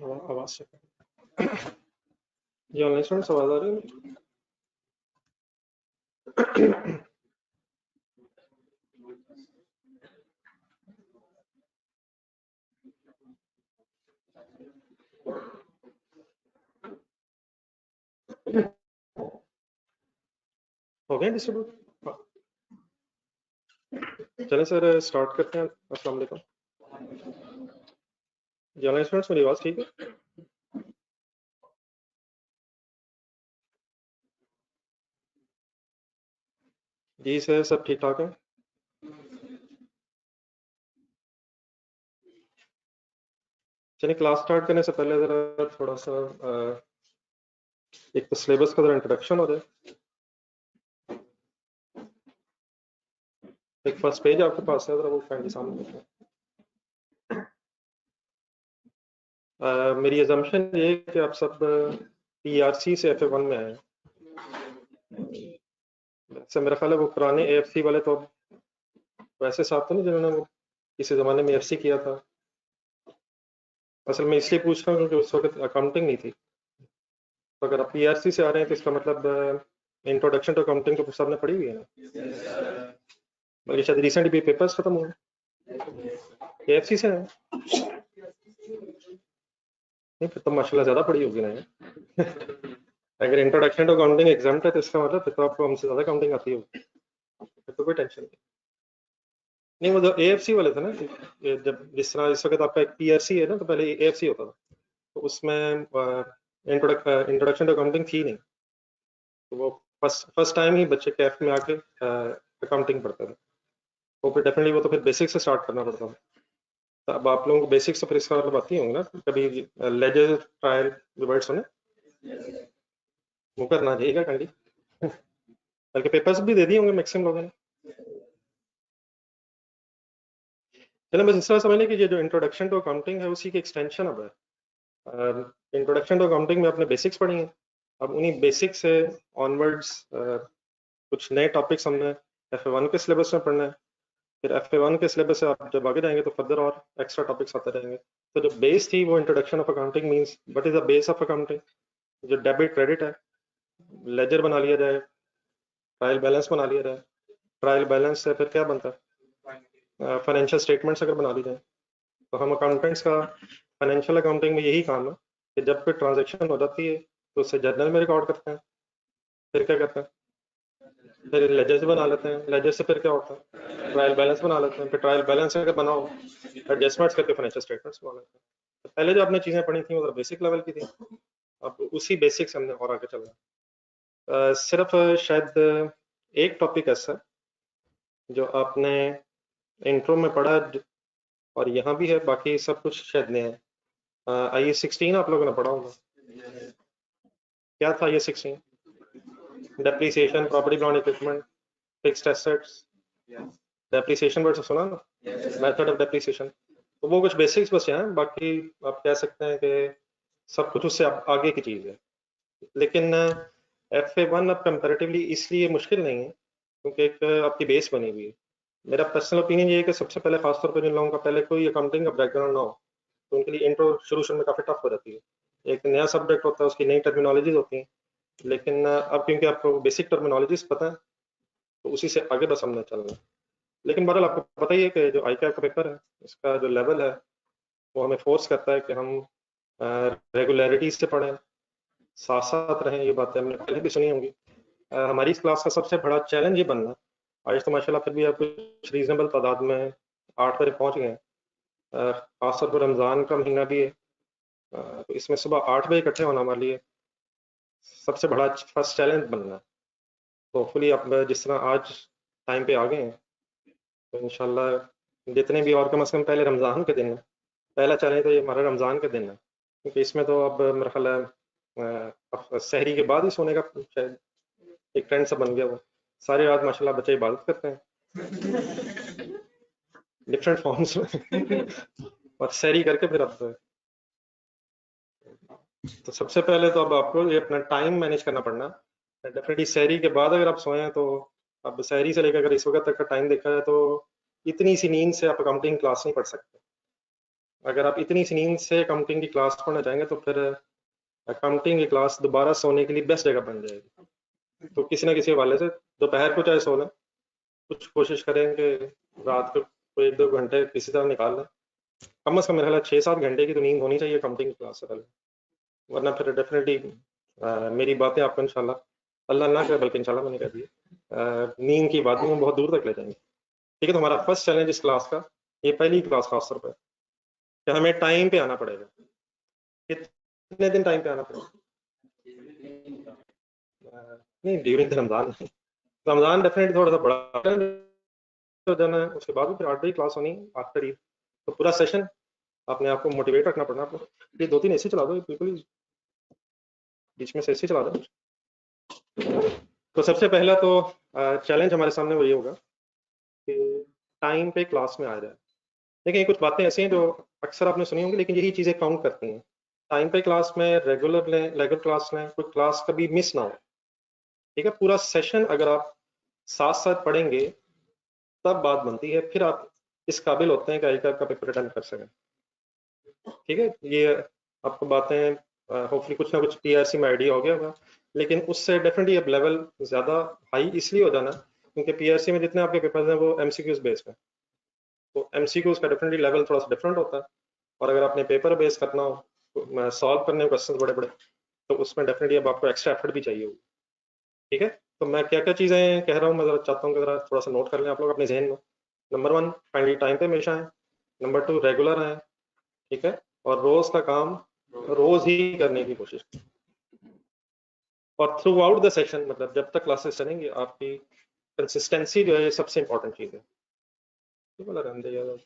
आवाज से ये ऑनलाइन स्टूडेंट्स आवाज आ रही है? हो गए डिस्ट्रीब्यूट? चलें सर स्टार्ट करते हैं। अस्सलाम वालेकुम जी ऑनलाइन स्टूडेंट्स, मेरी आवाज ठीक है? जी सर सब ठीक ठाक है। चलिए क्लास स्टार्ट करने से पहले जरा थोड़ा सा एक तो सिलेबस का जरा इंट्रोडक्शन हो जाए। एक फर्स्ट पेज आपके पास है, जरा वो काइंडली सामने रखें। मेरी अजम्पशन ये है कि आप सब PRC से FA1 में आए। वैसे मेरा ख्याल है वो पुराने AFC वाले तो वैसे साहब तो नहीं जिन्होंने वो किसी ज़माने में FC किया था। असल में इसलिए पूछ रहा हूँ क्योंकि उस वक्त अकाउंटिंग नहीं थी। तो अगर आप PRC से आ रहे हैं तो इसका मतलब इंट्रोडक्शन टू अकाउंटिंग तो सबने पढ़ी हुई है ना, बल्कि शायद रिसेंटली भी पेपर्स खत्म हुए। AFC से हैं? नहीं फिर तो माशाल्लाह ज़्यादा पढ़ी होगी ना। अगर इंट्रोडक्शन टू अकाउंटिंग एग्जाम है तो इसका मतलब फिर तो आपको हमसे ज़्यादा अकाउंटिंग आती होगी, फिर तो कोई टेंशन नहीं। वो जो AFC वाले थे ना, जब जिस तरह इस वक्त आपका एक PRC है ना, तो पहले AFC होता था, तो उसमें इंट्रोडक्शन टू अकाउंटिंग थी नहीं। तो वो फर्स्ट टाइम ही बच्चे कैफ में आके अकाउंटिंग पढ़ते थे, तो फिर डेफिनेटली वो तो फिर बेसिक से स्टार्ट करना पड़ता था। तो अब आप लोगों को बेसिक से फिर इसका मतलब आती होंगी ना, कभी लेजर ट्रायल रिवर्ट सुने, वो करना चाहिए काइंडली, बल्कि पेपर्स भी दे दिए होंगे मैक्सिमम लोगों ने। चलो बस इस तरह समझने की जो इंट्रोडक्शन टू अकाउंटिंग है उसी की एक्सटेंशन अब है। इंट्रोडक्शन टू अकाउंटिंग में आपने बेसिक्स पढ़ी हैं, अब उन्हीं बेसिक से ऑनवर्ड्स कुछ नए टॉपिक्स हमने FA1 के सिलेबस में पढ़ना है। फिर FA1 के सिलेबस से आप जब आगे जाएंगे तो फर्दर और एक्स्ट्रा टॉपिक्स आते रहेंगे। तो जो बेस थी वो introduction of accounting means what is the base of accounting. जो डेबिट क्रेडिट है, लेजर बना लिया जाए, ट्रायल बैलेंस बना लिया जाए, ट्रायल बैलेंस से फिर क्या बनता है, फाइनेंशियल स्टेटमेंट्स अगर बना ली जाए। तो हम अकाउंटेंट्स का फाइनेंशियल अकाउंटिंग में यही काम है कि जब कोई ट्रांजेक्शन हो जाती है तो उसे जर्नल में रिकॉर्ड करते हैं, फिर क्या करते हैं, फिर लेजर से बना लेते हैं, लेजर से फिर क्या होता है, ट्रायल बैलेंस बना लेते हैं, फिर ट्रायल बैलेंस अगर बनाओ एडजस्टमेंट्स करके फाइनेंशियल स्टेटमेंट्स बना लेते हैं। तो पहले जो आपने चीज़ें पढ़ी थी वो बेसिक लेवल की थी, अब उसी बेसिक से हमने और आगे चलना है। सिर्फ शायद एक टॉपिक ऐसा जो आपने इंट्रो में पढ़ा और यहाँ भी है, बाकी सब कुछ शायद नया है। IAS 16 आप लोगों ने पढ़ा होगा। क्या था IAS 16? Depreciation, property plant equipment, fixed assets, depreciation word सुना ना, मेथड ऑफ डेप्रिसिएशन। तो वो कुछ बेसिक्स बस हैं, बाकी आप कह सकते हैं कि सब कुछ उससे आगे की चीज़ है। लेकिन FA1 अब कंपैरेटिवली इसलिए मुश्किल नहीं है क्योंकि एक आपकी बेस बनी हुई है। मेरा पर्सनल ओपिनियन ये है कि सबसे पहले खासतौर पर जिन लोगों का पहले कोई अकाउंटिंग का बैकग्राउंड ना हो तो उनके लिए इंट्रो शुरू में काफ़ी टफ हो जाती है। एक नया सब्जेक्ट होता है, उसकी नई टर्मिनोलॉजीज होती हैं, लेकिन अब क्योंकि आपको बेसिक टर्मिनोलॉजीज पता है तो उसी से आगे बस हमने चलना है। लेकिन बहरहाल आपको पता ही है कि जो ICAP का पेपर है इसका जो लेवल है वो हमें फोर्स करता है कि हम रेगुलरिटी से पढ़ें, साथ साथ रहें। ये बातें हमने पहले भी सुनी होंगी। हमारी इस क्लास का सबसे बड़ा चैलेंज ये बनना, आज तो माशाल्लाह फिर भी आप कुछ रीजनेबल तादाद में 8 बजे पहुंच गए। खासतौर पर रमज़ान का महीना भी है, तो इसमें सुबह 8 बजे इकट्ठे होना हमारे लिए सबसे बड़ा फर्स्ट चैलेंज बनना है। तो होपफुली आप जिस तरह आज टाइम पे आ गए हैं तो इंशाल्लाह जितने भी और कम से कम पहले रमज़ान के दिन है, पहला चैलेंज तो ये हमारा रमज़ान के दिन है, क्योंकि इसमें तो अब मेरा ख्याल है सहरी के बाद ही सोने का शायद एक ट्रेंड सा बन गया। वो सारी रात माशाल्लाह बच्चे इबादत करते हैं डिफरेंट फॉर्म्स में और सहरी करके फिर अब तो सबसे पहले तो अब आपको ये अपना टाइम मैनेज करना पड़ना डेफिनेटली सहरी के बाद अगर आप सोए हैं तो अब सहरी से लेकर अगर इस वक्त तक का टाइम देखा जाए तो इतनी सी नींद से आप अकाउंटिंग क्लास नहीं पढ़ सकते। अगर आप इतनी सी नींद से अकाउंटिंग की क्लास पढ़ना चाहेंगे तो फिर अकाउंटिंग की क्लास दोबारा सोने के लिए बेस्ट जगह बन जाएगी। तो किसी ना किसी हवाले से दोपहर को चाहे सो लें, कुछ कोशिश करें कि रात को कोई 1-2 घंटे किसी तरह निकाल लें। कम से कम मेरे ख्याल 6-7 घंटे की तो नींद होनी चाहिए अकाउंटिंग की क्लास से पहले, वरना फिर डेफिनेटली मेरी बातें आपको इंशाल्लाह अल्लाह ना करे बल्कि इंशाल्लाह मैंने कह दिया नींद की बातों में बहुत दूर तक ले जाएंगे। ठीक है, तो हमारा फर्स्ट चैलेंज इस क्लास का, ये पहली क्लास खासतौर पर, कि हमें टाइम पे आना पड़ेगा। कितने दिन टाइम पे आना पड़ेगा? नहीं, ड्यूरिंग रमजान रमजान डेफिनेटली थोड़ा सा बड़ा हो जाना है, उसके बाद भी फिर 8 बजे क्लास होनी आफ्टर ईद, तो पूरा सेशन अपने आप को मोटिवेट रखना पड़ना आपको। ये 2-3 ऐसे चला दो, बिल्कुल ही बीच में से ऐसे चला दो। तो सबसे पहला तो चैलेंज हमारे सामने वो ये होगा कि टाइम पे क्लास में आ जाए। देखिए, कुछ बातें ऐसी हैं जो अक्सर आपने सुनी होंगी, लेकिन यही चीज़ें काउंट करती हैं। टाइम पे क्लास में रेगुलर लें, रेगुलर क्लास लें, कोई क्लास कभी मिस ना हो। ठीक है, पूरा सेशन अगर आप साथ साथ पढ़ेंगे तब बात बनती है, फिर आप इस काबिल होते हैं कि आईकार का पेपर अटेंड कर सकें। ठीक है, ये आपको बातें होपफुली कुछ ना कुछ पीआरसी में आइडिया हो गया होगा, लेकिन उससे डेफिनेटली अब लेवल ज़्यादा हाई इसलिए हो जाना क्योंकि पीआरसी में जितने आपके पेपर्स हैं वो एमसीक्यूज बेस्ड हैं, तो एमसीक्यूज का डेफिनेटली लेवल थोड़ा सा डिफरेंट होता है, और अगर आपने पेपर बेस करना हो तो सॉल्व करने क्वेश्चन बड़े बड़े, तो उसमें डेफिनेटली अब आपको एक्स्ट्रा एफर्ट भी चाहिए होगी। ठीक है, तो मैं क्या क्या चीज़ें कह रहा हूँ मैं ज़रा चाहता हूँ कि ज़रा थोड़ा सा नोट कर लें आप लोग अपने जहन में। नंबर 1, फाइनली टाइम पे हमेशा आए। नंबर 2, रेगुलर आए। ठीक है, और रोज का काम रोज ही करने की कोशिश, और थ्रू आउट द सेशन, मतलब जब तक क्लासेस चलेंगी आपकी कंसिस्टेंसी जो है ये सबसे इंपॉर्टेंट चीज़ है। ये वाला रहने दे यार।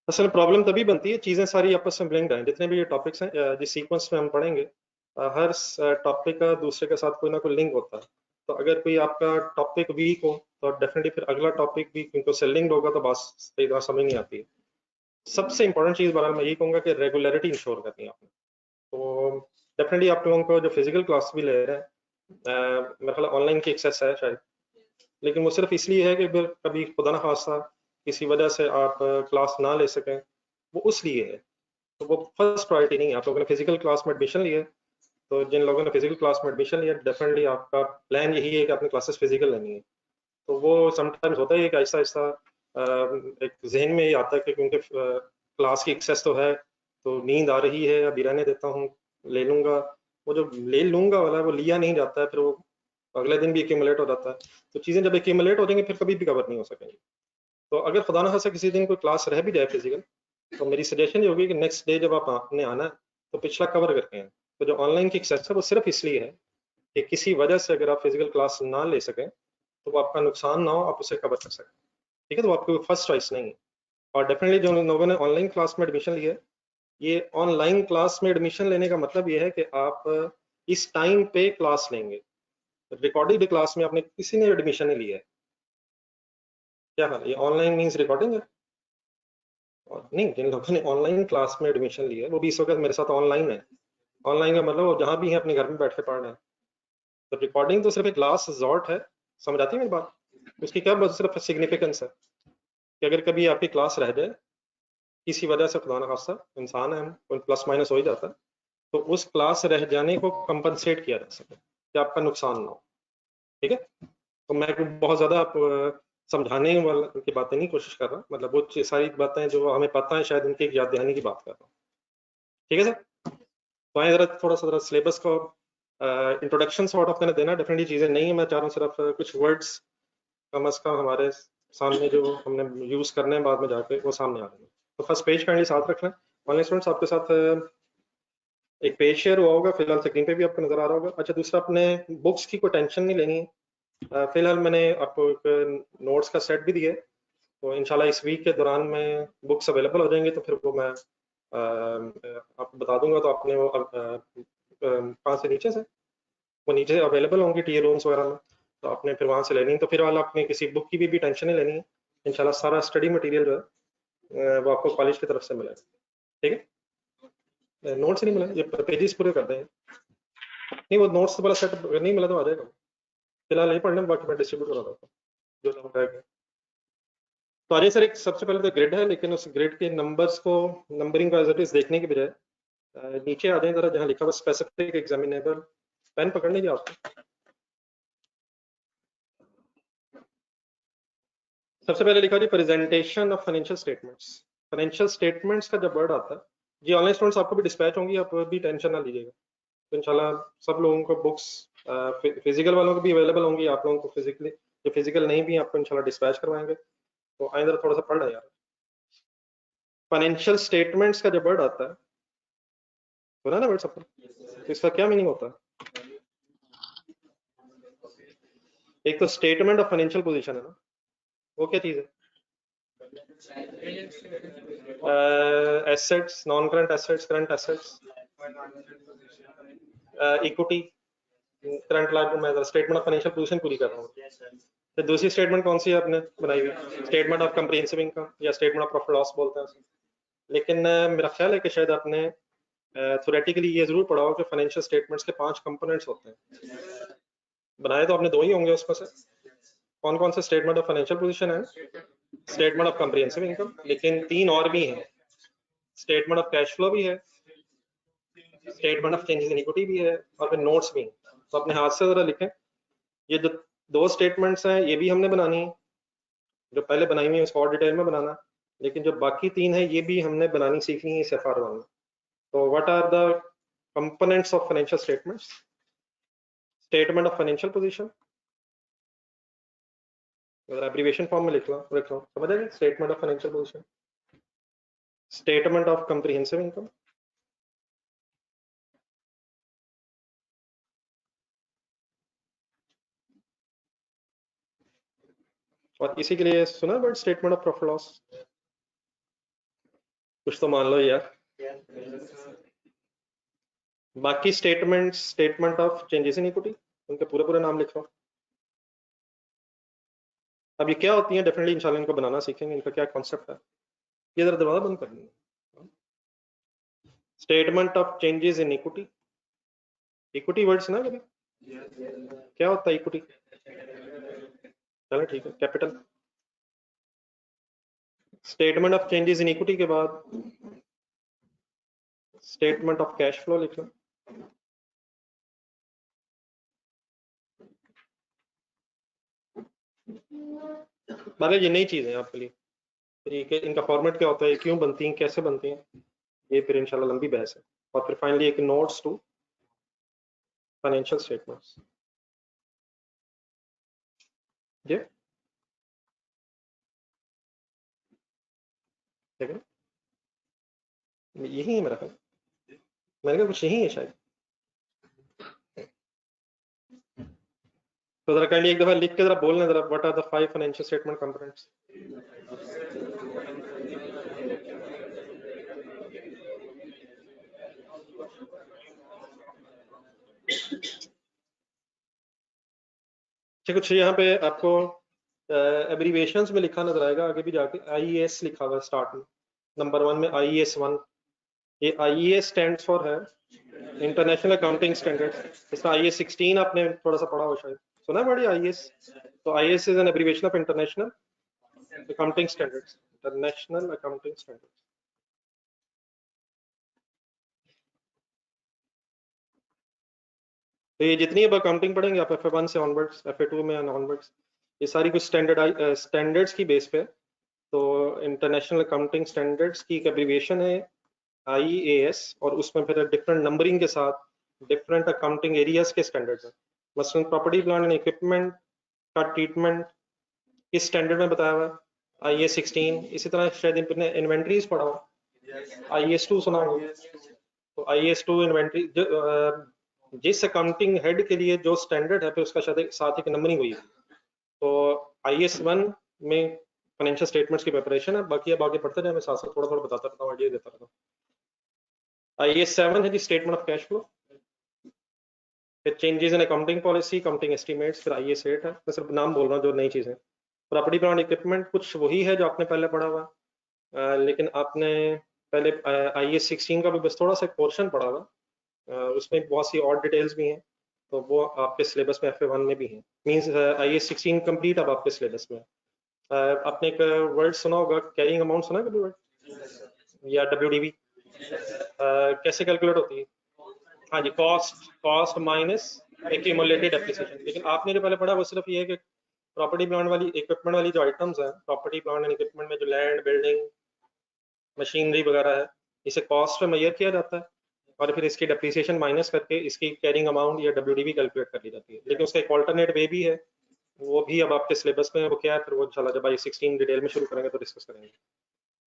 असल प्रॉब्लम तभी बनती है, चीज़ें सारी आपस में लिंक्ड हैं, जितने भी ये टॉपिक्स हैं जिस सीक्वेंस में हम पढ़ेंगे हर टॉपिक का दूसरे के साथ कोई ना कोई लिंक होता है। तो अगर कोई आपका टॉपिक वीक हो तो डेफिनेटली फिर अगला टॉपिक भी क्योंकि उससे लिंक्ड होगा तो बात सही तरह समझ नहीं आती है। सबसे इंपॉर्टेंट चीज़ बहरहाल मैं यही कहूँगा कि रेगुलरिटी इंश्योर करनी है आपने। तो डेफिनेटली आप लोगों को जो फिजिकल क्लास भी ले रहे हैं मेरा ख्याल ऑनलाइन की एक्सेस है शायद, लेकिन वो सिर्फ इसलिए है कि फिर कभी खुदा ना खास्ता किसी वजह से आप क्लास ना ले सकें, वो उस लिए है। तो वो फर्स्ट प्रायोरिटी नहीं है। आप लोगों ने फिजिकल क्लास में एडमिशन लिया, तो जिन लोगों ने फिजिकल क्लास में एडमिशन लिया डेफिनेटली आपका प्लान यही है कि आपने क्लासेस फिजिकल लेनी है। तो वो समटाइम्स होता है कि आहिस्ता आहिस्ता एक जहन में ये आता है कि क्योंकि क्लास की एक्सेस तो है, तो नींद आ रही है अभी रहने देता हूँ, ले लूंगा। वो जो ले लूंगा वाला वो लिया नहीं जाता है, फिर वो अगले दिन भी एक्यूमुलेट हो जाता है। तो चीज़ें जब एक्यूमुलेट हो जाएंगी फिर कभी भी कवर नहीं हो सकेंगी। तो अगर खुदा ना खास्ता किसी दिन कोई क्लास रह भी जाए फिजिकल, तो मेरी सजेशन ये होगी कि नेक्स्ट डे जब आपने आना है तो पिछला कवर करके आए। तो जो ऑनलाइन की एक्सेस है वो सिर्फ इसलिए है कि किसी वजह से अगर आप फिजिकल क्लास ना ले सकें तो वो आपका नुकसान ना हो, आप उसे कवर कर सकें। ठीक है, तो आपको फर्स्ट चॉइस नहीं है। और डेफिनेटली जो लोगों ने ऑनलाइन क्लास में एडमिशन लिया है, ये ऑनलाइन क्लास में एडमिशन लेने का मतलब ये है कि आप इस टाइम पे क्लास लेंगे। रिकॉर्डेड क्लास में आपने किसी ने एडमिशन नहीं लिया है। क्या हाल है, ये ऑनलाइन मीन्स रिकॉर्डिंग है? और नहीं, जिन लोगों ने ऑनलाइन क्लास में एडमिशन लिया है वो भी इस वक्त मेरे साथ ऑनलाइन है। ऑनलाइन का मतलब वो जहाँ भी है अपने घर में बैठ के पढ़ रहे हैं। तो रिकॉर्डिंग तो सिर्फ एक लास्ट रिजॉर्ट है, समझ आती है मेरी बात? उसकी क्या बस सिर्फ सिग्निफिकेंस है कि अगर कभी आपकी क्लास रह जाए किसी वजह से, खुदा ना खास्ता इंसान है हम, कोई प्लस माइनस हो ही जाता है, तो उस क्लास रह जाने को कंपनसेट किया जा सके कि आपका नुकसान ना हो। ठीक है, तो मैं बहुत ज़्यादा आप समझाने वाला की बातें नहीं कोशिश कर रहा, मतलब वो सारी बातें जो हमें पता है शायद उनकी एक याद दहानी की बात कर रहा हूँ। ठीक है सर, तो आए ज़रा थोड़ा सा ज़रा सिलेबस को इंट्रोडक्शन सॉर्ट ऑफ मैंने देना, डेफिनेटली चीज़ें नहीं है, मैं चाह रहा हूँ सिर्फ कुछ वर्ड्स कम अज़ कम हमारे सामने जो हमने यूज़ करने हैं बाद में जाके वो सामने आ रहे हैं। तो फर्स्ट पेज काइंडली साथ रखना है। ऑनलाइन स्टूडेंट्स आपके साथ एक पेज शेयर हुआ होगा, फिलहाल स्क्रीन पे भी आपको नजर आ रहा होगा। अच्छा, दूसरा, अपने बुक्स की कोई टेंशन नहीं लेनी है। फिलहाल मैंने आपको एक नोट्स का सेट भी दिया है, तो इंशाल्लाह इस वीक के दौरान में बुक्स अवेलेबल हो जाएंगे तो फिर वो मैं आपको बता दूंगा। तो आपने वो कहाँ से, नीचे से वो नीचे अवेलेबल होंगी टी रूम्स वगैरह में, तो आपने फिर वहाँ से लेनी है। तो फिर वाला आपने किसी बुक की भी टेंशन नहीं लेनी है। इंशाल्लाह सारा स्टडी मटेरियल जो है वो आपको कॉलेज की तरफ से मिलेगा, ठीक है। नोट्स नहीं मिला, ये पेजेस पूरे कर देंगे। नहीं वो नोट्स वाला सेट नहीं मिला तो आ जाएगा, फिलहाल यही पढ़ने, बाकी मैं डिस्ट्रीब्यूट करा देता हूँ जो लोग रहेंगे। तो आइए सर, एक सबसे पहले तो ग्रिड है, लेकिन उस ग्रिड के नंबर्स को, नंबरिंग को एज इट इज देखने के बजाय नीचे आ जाए जरा, जहाँ लिखा हुआ स्पेसिफिक एग्जामिनेबल। पेन पकड़ लीजिए आप। सबसे पहले लिखा जी presentation of financial statements. Financial statements का जब वर्ड आता है जी, ऑनलाइन स्टूडेंट्स आपको भी डिस्पैच होंगी, आप भी टेंशन ना लीजिएगा। तो इंशाल्लाह सब लोगों को बुक्स फिजिकल वालों को भी अवेलेबल होंगी, आप लोगों को फिजिकली, जो फिजिकल नहीं भी आपको इंशाल्लाह डिस्पैच करवाएंगे। तो आए जरा थोड़ा सा पढ़ लें यार। फाइनेंशियल स्टेटमेंट्स का जब वर्ड आता है, सुना ना वर्ड सबको, तो इसका क्या मीनिंग होता है? एक तो स्टेटमेंट ऑफ फाइनेंशियल पोजीशन है ना, वो क्या चीज है? Assets, non current assets, current assets, equity, current life. मैं स्टेटमेंट ऑफ फाइनेंशियल पोजीशन पूरी कर रहा हूँ। तो दूसरी स्टेटमेंट कौन सी है आपने बनाई हुई? स्टेटमेंट ऑफ कंप्रिहेंसिव इनकम या स्टेटमेंट ऑफ प्रॉफिट लॉस बोलते हैं। लेकिन मेरा ख्याल है कि शायद आपने थ्योरेटिकली ये जरूर पढ़ा हो कि फाइनेंशियल स्टेटमेंट्स के 5 कंपोनेंट्स होते हैं। बनाए तो आपने 2 ही होंगे उसमें से। कौन कौन से? स्टेटमेंट ऑफ फाइनेंशियल पोजीशन है, स्टेटमेंट ऑफ कंप्रिहेंसिव इनकम, लेकिन 3 और भी हैं। स्टेटमेंट ऑफ कैश फ्लो भी है, statement of changes in equity भी है, और फिर नोट्स भी। तो अपने हाथ से जरा लिखें। ये जो 2 स्टेटमेंट्स हैं ये भी हमने बनानी है, जो पहले बनाई हुई है उसको और डिटेल में बनाना, लेकिन जो बाकी 3 है ये भी हमने बनानी सीखनी है इस FR1 में। तो what are the components of financial statements? Statement of financial position, अगर एब्रीविएशन फॉर्म में लिख लो समझ आएगा। Statement of financial position, statement of comprehensive income, और इसी के लिए सुना word statement of profit loss. कुछ तो मान लो यार। बाकी statement, statement of changes in equity, उनके पूरे पूरे नाम लिख लो। अब ये क्या होती है, डेफिनेटली इंशाल्लाह इनको बनाना सीखेंगे, इनका क्या कॉन्सेप्ट है। ये जरा दरवाजा बंद कर देंगे। Statement of changes in equity, equity word सुना कभी? क्या होता है इक्विटी? चलो ठीक है, capital. Statement of changes in equity के बाद स्टेटमेंट ऑफ कैश फ्लो लिख लो। बाकी ये नई चीज है आपके लिए, फिर इनका फॉर्मेट क्या होता है, क्यों बनती हैं, कैसे बनती हैं, ये फिर इंशाल्लाह लंबी बहस है। और फिर फाइनली एक नोट्स टू फाइनेंशियल स्टेटमेंट्स। ये ठीक है, यही है मेरा ख्याल, मैंने कहा कुछ यही है शायद। तो जरा काइंडली एक दफा लिख के जरा बोलना जरा, what are the 5 financial statement components? कुछ यहाँ पे आपको एब्रीविएशंस में लिखा नजर आएगा, आगे भी जाके IES लिखा हुआ है स्टार्ट में, नंबर 1 में IES 1। ये IES स्टैंड्स फॉर है इंटरनेशनल अकाउंटिंग स्टैंडर्ड्स। इसका IES 16 आपने थोड़ा सा पढ़ा हो शायद, सुना है बड़ी IES? तो IES is an abbreviation of international accounting standards, international accounting standards. तो ये जितनी अब अकाउंटिंग पढ़ेंगे आप FA1 से ऑनवर्ड्स, FA2 में ऑनवर्ड्स, ये सारी कुछ स्टैंडर्ड्स की बेस पे। तो इंटरनेशनल अकाउंटिंग स्टैंडर्ड्स की एक एब्रीविएशन है IAS, और उसमें फिर डिफरेंट नंबरिंग के साथ डिफरेंट अकाउंटिंग एरियाज के स्टैंडर्ड्स हैं। मसलन प्रॉपर्टी प्लांट एंड इक्विपमेंट का ट्रीटमेंट किस स्टैंडर्ड में बताया हुआ है? IAS 16। इसी तरह शायद इन्वेंट्रीज पढ़ा हो, IAS 2 सुना हो। तो IAS 2 इन्वेंट्री, जिस अकाउंटिंग हेड के लिए जो स्टैंडर्ड है फिर उसका साथ एक नंबरिंग हुई है। तो IAS 1 में फाइनेंशियल स्टेटमेंट्स की प्रिपरेशन है, बाकी अब आगे पढ़ते जाए, मैं साथ साथ थोड़ा थोड़ा बताता रहता हूँ, आइडिया देता रहता हूँ। IAS 7 है जी स्टेटमेंट ऑफ कैश फ्लो, फिर changes in accounting policy, accounting estimates, फिर IAS 8 है, मैं सिर्फ नाम बोल रहा हूँ जो नई चीजें। प्रॉपर्टी प्लांट इक्विपमेंट कुछ वही है जो आपने पहले पढ़ा हुआ, लेकिन आपने पहले IAS 16 का भी बस थोड़ा सा पोर्शन पढ़ा हुआ, उसमें बहुत सी और डिटेल्स भी हैं, तो वो आपके सिलेबस में FA1 में भी हैं। मींस IAS 16 कंप्लीट अब आपके सिलेबस में। आपने एक वर्ड सुना होगा, कैरिंग अमाउंट, सुना है कभी वर्ड, या WDV? कैसे कैलकुलेट होती है? हाँ जी, कॉस्ट माइनस एक्यूमुलेटेड डेप्रिसिएशन। लेकिन आपने जो पहले पढ़ा वो सिर्फ ये है कि प्रॉपर्टी प्लांट वाली इक्विपमेंट वाली जो आइटम्स हैं, प्रॉपर्टी प्लांट एंड इक्विपमेंट में जो लैंड, बिल्डिंग, मशीनरी वगैरह है, इसे कॉस्ट पे मेजर किया जाता है और फिर इसकी डेप्रिसिएशन माइनस करके इसकी कैरिंग अमाउंट या WDV कैलकुलेट कर ली जाती है। लेकिन उसका एक ऑल्टरनेट वे भी है, वो भी अब आपके सिलेबस में है। वो क्या है, फिर वो इंशाल्लाह जब IAS 16 डिटेल में शुरू करेंगे तो डिस्कस करेंगे।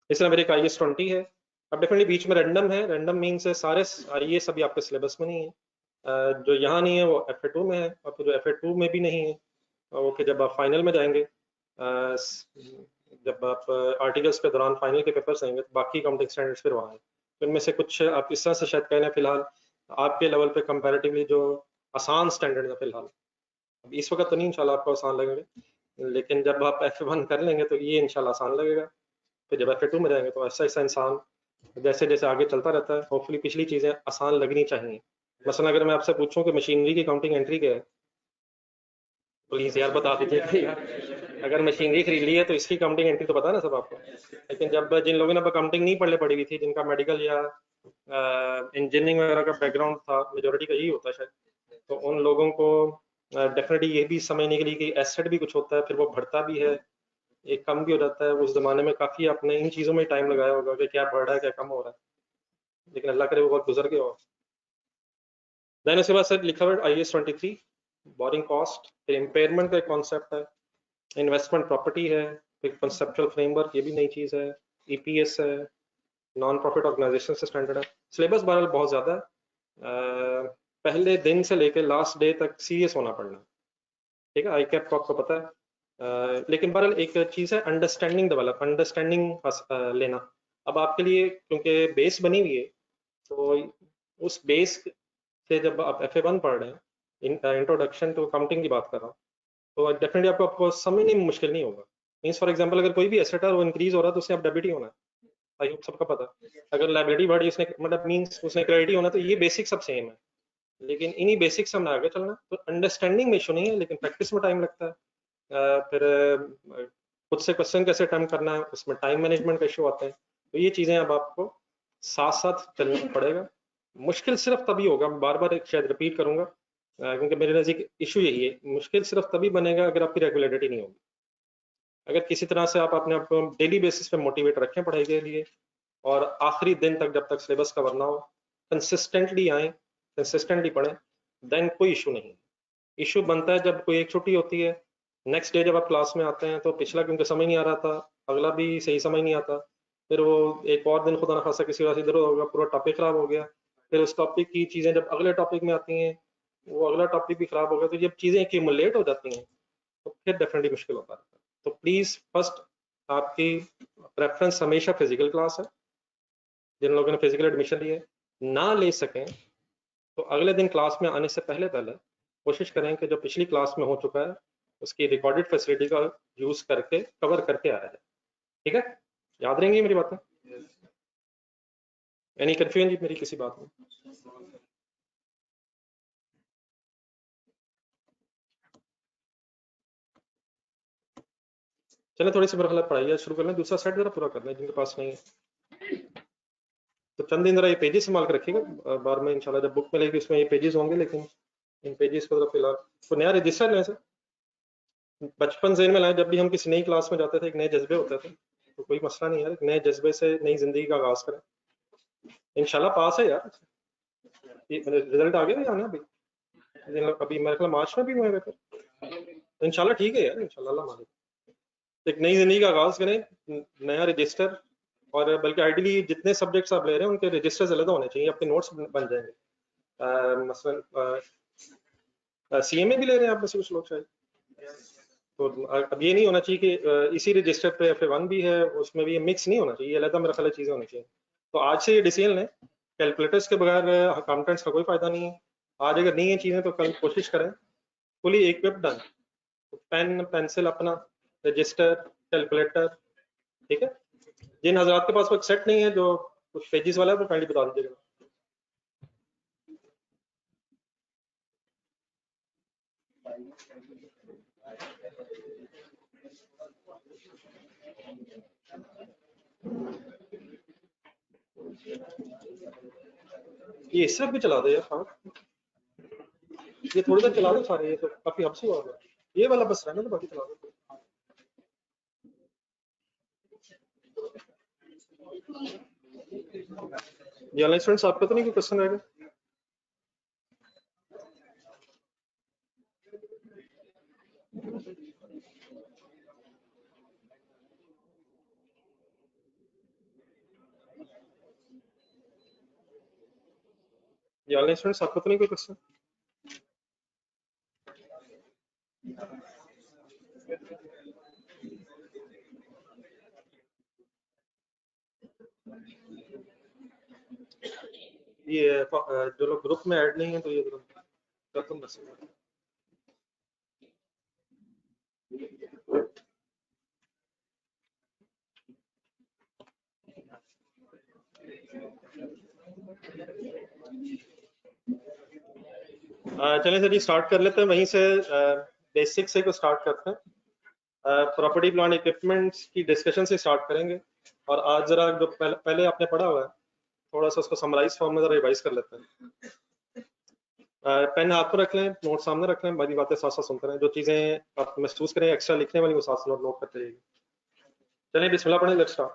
इस तरह मेरे एक IAS 20 है। अब डेफिनेटली बीच में रैंडम है, रैंडम मीन्स है सारे IAS अभी आपके सिलेबस में नहीं है। जो यहाँ नहीं है वो FA2 में है, और फिर जो FA2 में भी नहीं है वो फिर जब आप फाइनल में जाएंगे, जब आप आर्टिकल्स के दौरान फाइनल के पेपर्स आएंगे तो बाकी अकाउंटिंग स्टैंडर्ड्स फिर वहाँ है। तो इनमें से कुछ आप इस तरह से शायद कहना फिलहाल आपके लेवल पे कंपैरेटिवली जो आसान स्टैंडर्ड है फिलहाल, इस वक्त तो नहीं इंशाल्लाह आपको आसान लगेंगे, लेकिन जब आप FA1 कर लेंगे तो ये इंशाल्लाह आसान लगेगा। फिर जब FA2 में जाएंगे तो ऐसा ऐसा इंसान जैसे जैसे आगे चलता रहता है, होपफुली पिछली चीज़ें आसान लगनी चाहिए। मसलन अगर मैं आपसे पूछूं कि मशीनरी की काउंटिंग एंट्री क्या है, प्लीज यार बता दीजिए यार। अगर मशीनरी खरीद ली है तो इसकी काउंटिंग एंट्री तो पता है ना सब आपको। लेकिन जब जिन लोगों ने अकाउंटिंग नहीं पढ़ी हुई थी, जिनका मेडिकल या इंजीनियरिंग वगैरह का बैकग्राउंड था, मेजोरिटी का यही होता है शायद, तो उन लोगों को डेफिनेटली ये भी समझने के लिए कि एसेट भी कुछ होता है, फिर वो बढ़ता भी है, एक कम भी हो जाता है। उस जमाने में काफी आपने इन चीजों में टाइम लगाया होगा कि क्या बढ़ रहा है क्या कम हो रहा है, लेकिन अल्लाह करे वो बहुत गुजर गया हो। देन उसके बाद सर लिखा हुआ IAS 23 बोरिंग कॉस्ट, फिर इम्पेयरमेंट का एक कॉन्सेप्ट है, इन्वेस्टमेंट प्रॉपर्टी है, फिर कंसेप्चुअल फ्रेमवर्क, ये भी नई चीज है, EPS है, नॉन प्रॉफिट ऑर्गेनाइजेशन से स्टैंडर्ड है। सिलेबस बहरहाल बहुत ज्यादा है, पहले दिन से लेकर लास्ट डे तक सीरियस होना पड़ना, ठीक है। ICAP को आपको पता है, लेकिन बहरहाल एक चीज है अंडरस्टैंडिंग डेवलप, अंडरस्टैंडिंग लेना। अब आपके लिए क्योंकि बेस बनी हुई है, तो उस बेस से जब आप FA1 पढ़ रहे हैं, इंट्रोडक्शन टू अकाउंटिंग की बात कर रहा हूँ, तो डेफिनेटली आपको समझने में मुश्किल नहीं होगा। मीन्स फॉर एग्जांपल अगर कोई भी एसेट है वो इंक्रीज हो रहा है तो उससे आप डेबिट ही होना है, आई होप सबका पता है। अगर लायबिलिटी बढ़ी उसने मतलब मीन्स उसने क्रेडिट ही होना, तो ये बेसिक सब सेम है। लेकिन इन्हीं बेसिक्स से हमने आगे चलना, तो अंडरस्टैंडिंग में इशू नहीं है, लेकिन प्रैक्टिस में टाइम लगता है। फिर खुद से क्वेश्चन कैसे अटेम्प्ट करना है, उसमें टाइम मैनेजमेंट का इशू आते हैं। तो ये चीजें अब आपको साथ साथ चलना पड़ेगा। मुश्किल सिर्फ तभी होगा, बार बार शायद रिपीट करूंगा, क्योंकि मेरे नजदीक इशू यही है, मुश्किल सिर्फ तभी बनेगा अगर आपकी रेगुलरिटी नहीं होगी। अगर किसी तरह से आप अपने आप को डेली बेसिस पे मोटिवेट रखें पढ़ाई के लिए, और आखिरी दिन तक जब तक सिलेबस कवर ना हो कंसिस्टेंटली आए, कंसिस्टेंटली पढ़ें, देन कोई इशू नहीं। इशू बनता है जब कोई एक छुट्टी होती है, नेक्स्ट डे जब आप क्लास में आते हैं तो पिछला क्योंकि समझ नहीं आ रहा था, अगला भी सही समझ नहीं आता, फिर वो एक और दिन खुदा न खासा किसी वजह से इधर होगा, पूरा टॉपिक खराब हो गया। फिर उस टॉपिक की चीजें जब अगले टॉपिक में आती हैं वो अगला टॉपिक भी खराब हो गया। तो जब चीजें एक्यूमुलेट हो जाती हैं तो फिर डेफिनेटली मुश्किल होता है। तो प्लीज फर्स्ट आपकी प्रेफरेंस हमेशा फिजिकल क्लास है। जिन लोगों ने फिजिकल एडमिशन लिए ना ले सकें तो अगले दिन क्लास में आने से पहले पहले कोशिश करें कि जो पिछली क्लास में हो चुका है उसकी रिकॉर्डेड फैसिलिटी का यूज करके कवर करके आया जाए, ठीक है। याद रहेंगी मेरी बातें? एनी कंफ्यूजन जी मेरी किसी बात में? चले थोड़ी सी मरहला पढ़ाई शुरू कर लें, दूसरा सेट जरा पूरा कर लें जिनके पास नहीं है। तो चंद दिन जरा ये पेजेस संभाल कर रखिएगा, बार में इंशाल्लाह जब बुक मिलेगी उसमें ये पेजेस होंगे, लेकिन इन पेजेस को फिलहाल तो नया रजिस्टर लें सर, बचपन से इनमें लाए। जब भी हम किसी नई क्लास में जाते थे एक नए जज्बे होते थे, तो कोई मसला नहीं है, एक नए जज्बे से नई जिंदगी का आगाज करें। इंशाल्लाह पास है यार, रिजल्ट आ गया या ना अभी? अभी मेरे ख्याल मार्च में भी हुए पेपर। इंशाल्लाह ठीक है यार, इंशाल्लाह अल्लाह मालिक। एक नई जिंदगी का आगाज करें, नया रजिस्टर, और बल्कि आइडियली जितने सब्जेक्ट्स आप ले रहे हैं उनके रजिस्टर्स अलग होने चाहिए, आपके नोट्स बन जाएंगे। मसलन CMA भी ले रहे हैं आप में से कुछ लोग शायद, तो अब ये नहीं होना चाहिए कि इसी रजिस्टर पे FA1 भी है उसमें भी, ये मिक्स नहीं होना चाहिए, अलग मेरा ख्याल चीजें होनी चाहिए। तो आज से ये डिसीजन लें, कैलकुलेटर्स के बगैर अकाउंटेंट्स का कोई फायदा नहीं है। आज अगर नहीं है चीजें तो कल कोशिश करें फुली इक्विप्ड, पेन पेंसिल अपना रजिस्टर, कैलकुलेटर, ठीक है। जिन हजरात के पास कोई सेट नहीं है जो कुछ पेजेस वाला है वो काइंडली बता दीजिएगा। ये इस तरफ भी चला दो यार। हाँ, ये थोड़ी देर चला दो सारे, ये तो काफी हब्स हुआ है। ये वाला बस रहना तो बाकी चला दो। ये ऑनलाइन स्टूडेंट्स आपका तो नहीं कोई क्वेश्चन रहेगा? ये ऑनलाइन स्टूडेंट्स आपका तो नहीं कोई क्वेश्चन? ये जो लोग ग्रुप में ऐड नहीं है तो ये कर तुम बस। चलिए सर, ये स्टार्ट कर लेते हैं वहीं से, बेसिक से को स्टार्ट करते हैं। प्रॉपर्टी प्लांट इक्विपमेंट्स की डिस्कशन से स्टार्ट करेंगे। और आज जरा जो पहले आपने पढ़ा हुआ है थोड़ा सा उसको समराइज फॉर्म में जरा रिवाइज कर लेते हैं। पेन हाथ पर रख लें, नोट सामने रख लें, बाकी बातें साथ साथ सुनते रहें। जो चीजें आप महसूस करें एक्स्ट्रा लिखने वाली वो साथ नोट करते रहिए। चलिए बिस्मिल्लाह पढ़ें, लेट्स स्टार्ट।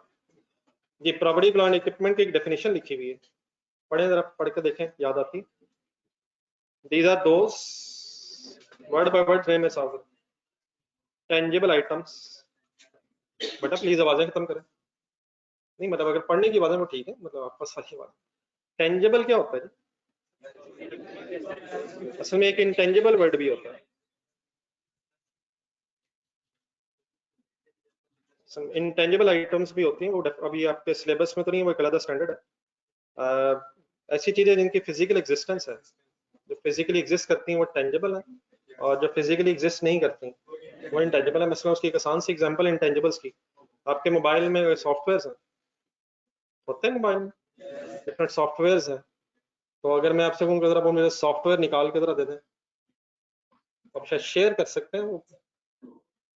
ये प्रॉपर्टी प्लांट इक्विपमेंट की एक डेफिनेशन लिखी हुई है, पढ़ें जरा, पढ़ के देखें याद आती। These are those word by word name है tangible items। बेटा प्लीज आवाजें खत्म करें। नहीं मतलब अगर पढ़ने की बात है वो ठीक है, मतलब आपका सारी बात। टेंजिबल क्या होता है जी? असल में एक इंटेंजिबल वर्ड भी होता है। इंटेंजिबल आइटम्स भी होती हैं, वो अभी आपके सिलेबस में तो नहीं, वो एक अलग स्टैंडर्ड है। ऐसी चीजें जिनकी फिजिकल एग्जिस्टेंस है, जो फिजिकली एग्जिस्ट करती हैं वो टेंजिबल है, और जो फिजिकली एग्जिस्ट नहीं करती वो इंटेंजिबल है। मसलन उसकी एक आसान सी एग्जांपल इंटेंजिबल्स की, आपके मोबाइल में सॉफ्टवेयर हैं, होते हैं मोबाइल में डिफरेंट सॉफ्टवेयर हैं। तो अगर मैं आपसे कहूँ जरा वो मुझे सॉफ्टवेयर निकाल के जरा दे दें, आप शायद शेयर कर सकते हैं वो,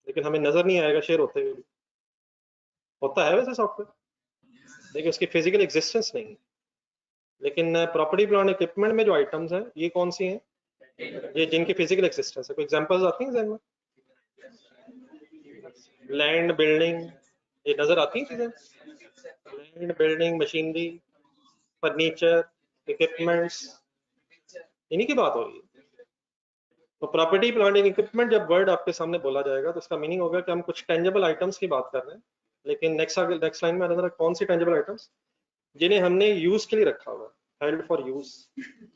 लेकिन हमें नजर नहीं आएगा शेयर होते हुए। होता है वैसे सॉफ्टवेयर, लेकिन उसकी फिजिकल एग्जिस्टेंस नहीं है। लेकिन प्रॉपर्टी प्लांट इक्विपमेंट में जो आइटम्स हैं ये कौन सी हैं? ये जिनकी फिजिकल एक्सिस्टेंस है। कोई एग्जांपल्स आती हैं जहन में? लैंड, बिल्डिंग, ये नजर आती हैं चीजें? Land, building, machinery, furniture, equipments, इन्हीं की बात हो रही है। तो प्रॉपर्टी प्लांट एंड इक्विपमेंट जब वर्ड आपके सामने बोला जाएगा तो उसका मीनिंग होगा कि हम कुछ टेंजिबल आइटम्स की बात कर रहे हैं। लेकिन नेक्स्ट लाइन में आता है कौन सी टेंजिबल आइटम्स जिन्हें हमने यूज के लिए रखा हुआ है, held for use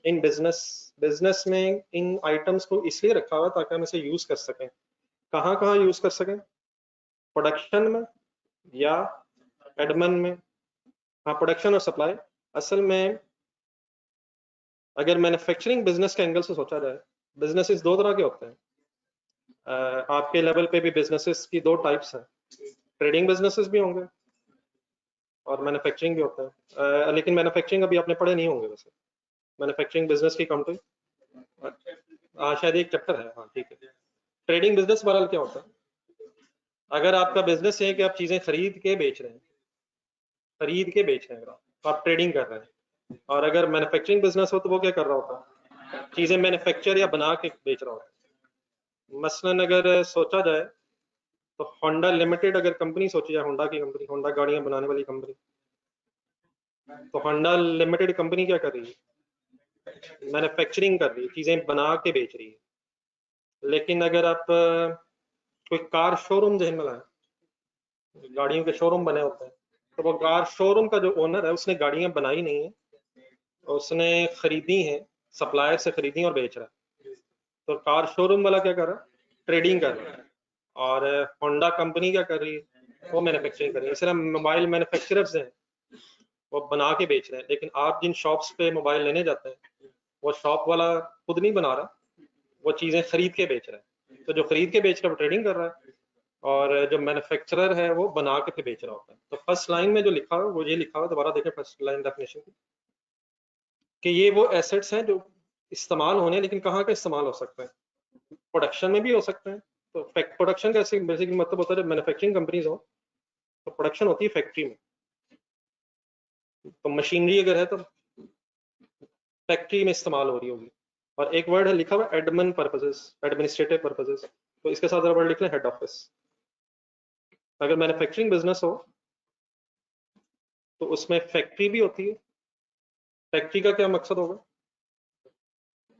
in business. Business में इन आइटम्स को इसलिए रखा हुआ ताकि हम इसे यूज कर सकें। कहाँ कहाँ यूज कर सकें? प्रोडक्शन में या एडमिन में। हाँ, प्रोडक्शन और सप्लाई। असल में अगर मैन्युफैक्चरिंग बिजनेस के एंगल से सोचा जाए, बिजनेसेस दो तरह के होते हैं। आपके लेवल पे भी बिजनेसेस की दो टाइप्स हैं, ट्रेडिंग बिजनेसेस भी होंगे और मैन्युफैक्चरिंग भी होता है। लेकिन मैन्युफैक्चरिंग अभी आपने पढ़े नहीं होंगे वैसे, मैन्युफैक्चरिंग बिजनेस की काउंटिंग। हाँ शायद एक चैप्टर है, हाँ ठीक है। ट्रेडिंग बिजनेस बहरहाल क्या होता है? अगर आपका बिजनेस है कि आप चीजें खरीद के बेच रहे हैं, खरीद के बेच रहे हैं अगर तो आप ट्रेडिंग कर रहे हैं। और अगर मैन्युफैक्चरिंग बिजनेस हो तो वो क्या कर रहा होता है? चीजें मैन्युफैक्चर या बना के बेच रहा होता है। मसलन अगर सोचा जाए तो होंडा लिमिटेड अगर कंपनी सोची जाए, होंडा की कंपनी, होंडा गाड़ियां बनाने वाली कंपनी, तो होंडा लिमिटेड कंपनी क्या कर रही है? मैन्युफैक्चरिंग कर रही है, चीजें बना के बेच रही है। लेकिन अगर आप कोई कार शोरूम जहन में लाए, गाड़ियों के शोरूम बने होते हैं, तो वो कार शोरूम का जो ओनर है उसने गाड़ियां बनाई नहीं है, उसने खरीदी है, सप्लायर से खरीदी और बेच रहा है। तो कार शोरूम वाला क्या कर रहा है? ट्रेडिंग कर रहा है। और होंडा कंपनी क्या कर रही है? वो मैन्युफैक्चरिंग कर रही है। इस तरह मोबाइल मैन्युफैक्चरर्स हैं, वो बना के बेच रहे हैं। लेकिन आप जिन शॉप्स पे मोबाइल लेने जाते हैं वो शॉप वाला खुद नहीं बना रहा, वो चीजें खरीद के बेच रहा है। तो जो खरीद के बेच रहा है वो ट्रेडिंग कर रहा है। और जो मैन्युफैक्चरर है वो बना के फिर बेच रहा होता है। तो फर्स्ट लाइन में जो लिखा है वो ये लिखा हुआ, दोबारा देखें फर्स्ट लाइन डेफिनेशन की, कि ये वो एसेट्स हैं जो इस्तेमाल होने, लेकिन कहाँ का इस्तेमाल हो सकता है, प्रोडक्शन में भी हो सकते हैं। तो प्रोडक्शन का बेसिकली मतलब होता है जब मैन्युफैक्चरिंग कंपनीज हो तो प्रोडक्शन होती है फैक्ट्री में। तो मशीनरी अगर है तो फैक्ट्री में इस्तेमाल हो रही होगी। और एक वर्ड है लिखा हुआ एडमिन पर्पसेस, एडमिनिस्ट्रेटिव पर्पसेस, तो इसके साथ वर्ड लिख लें हेड ऑफिस। अगर मैन्युफैक्चरिंग बिजनेस हो तो उसमें फैक्ट्री भी होती है। फैक्ट्री का क्या मकसद होगा,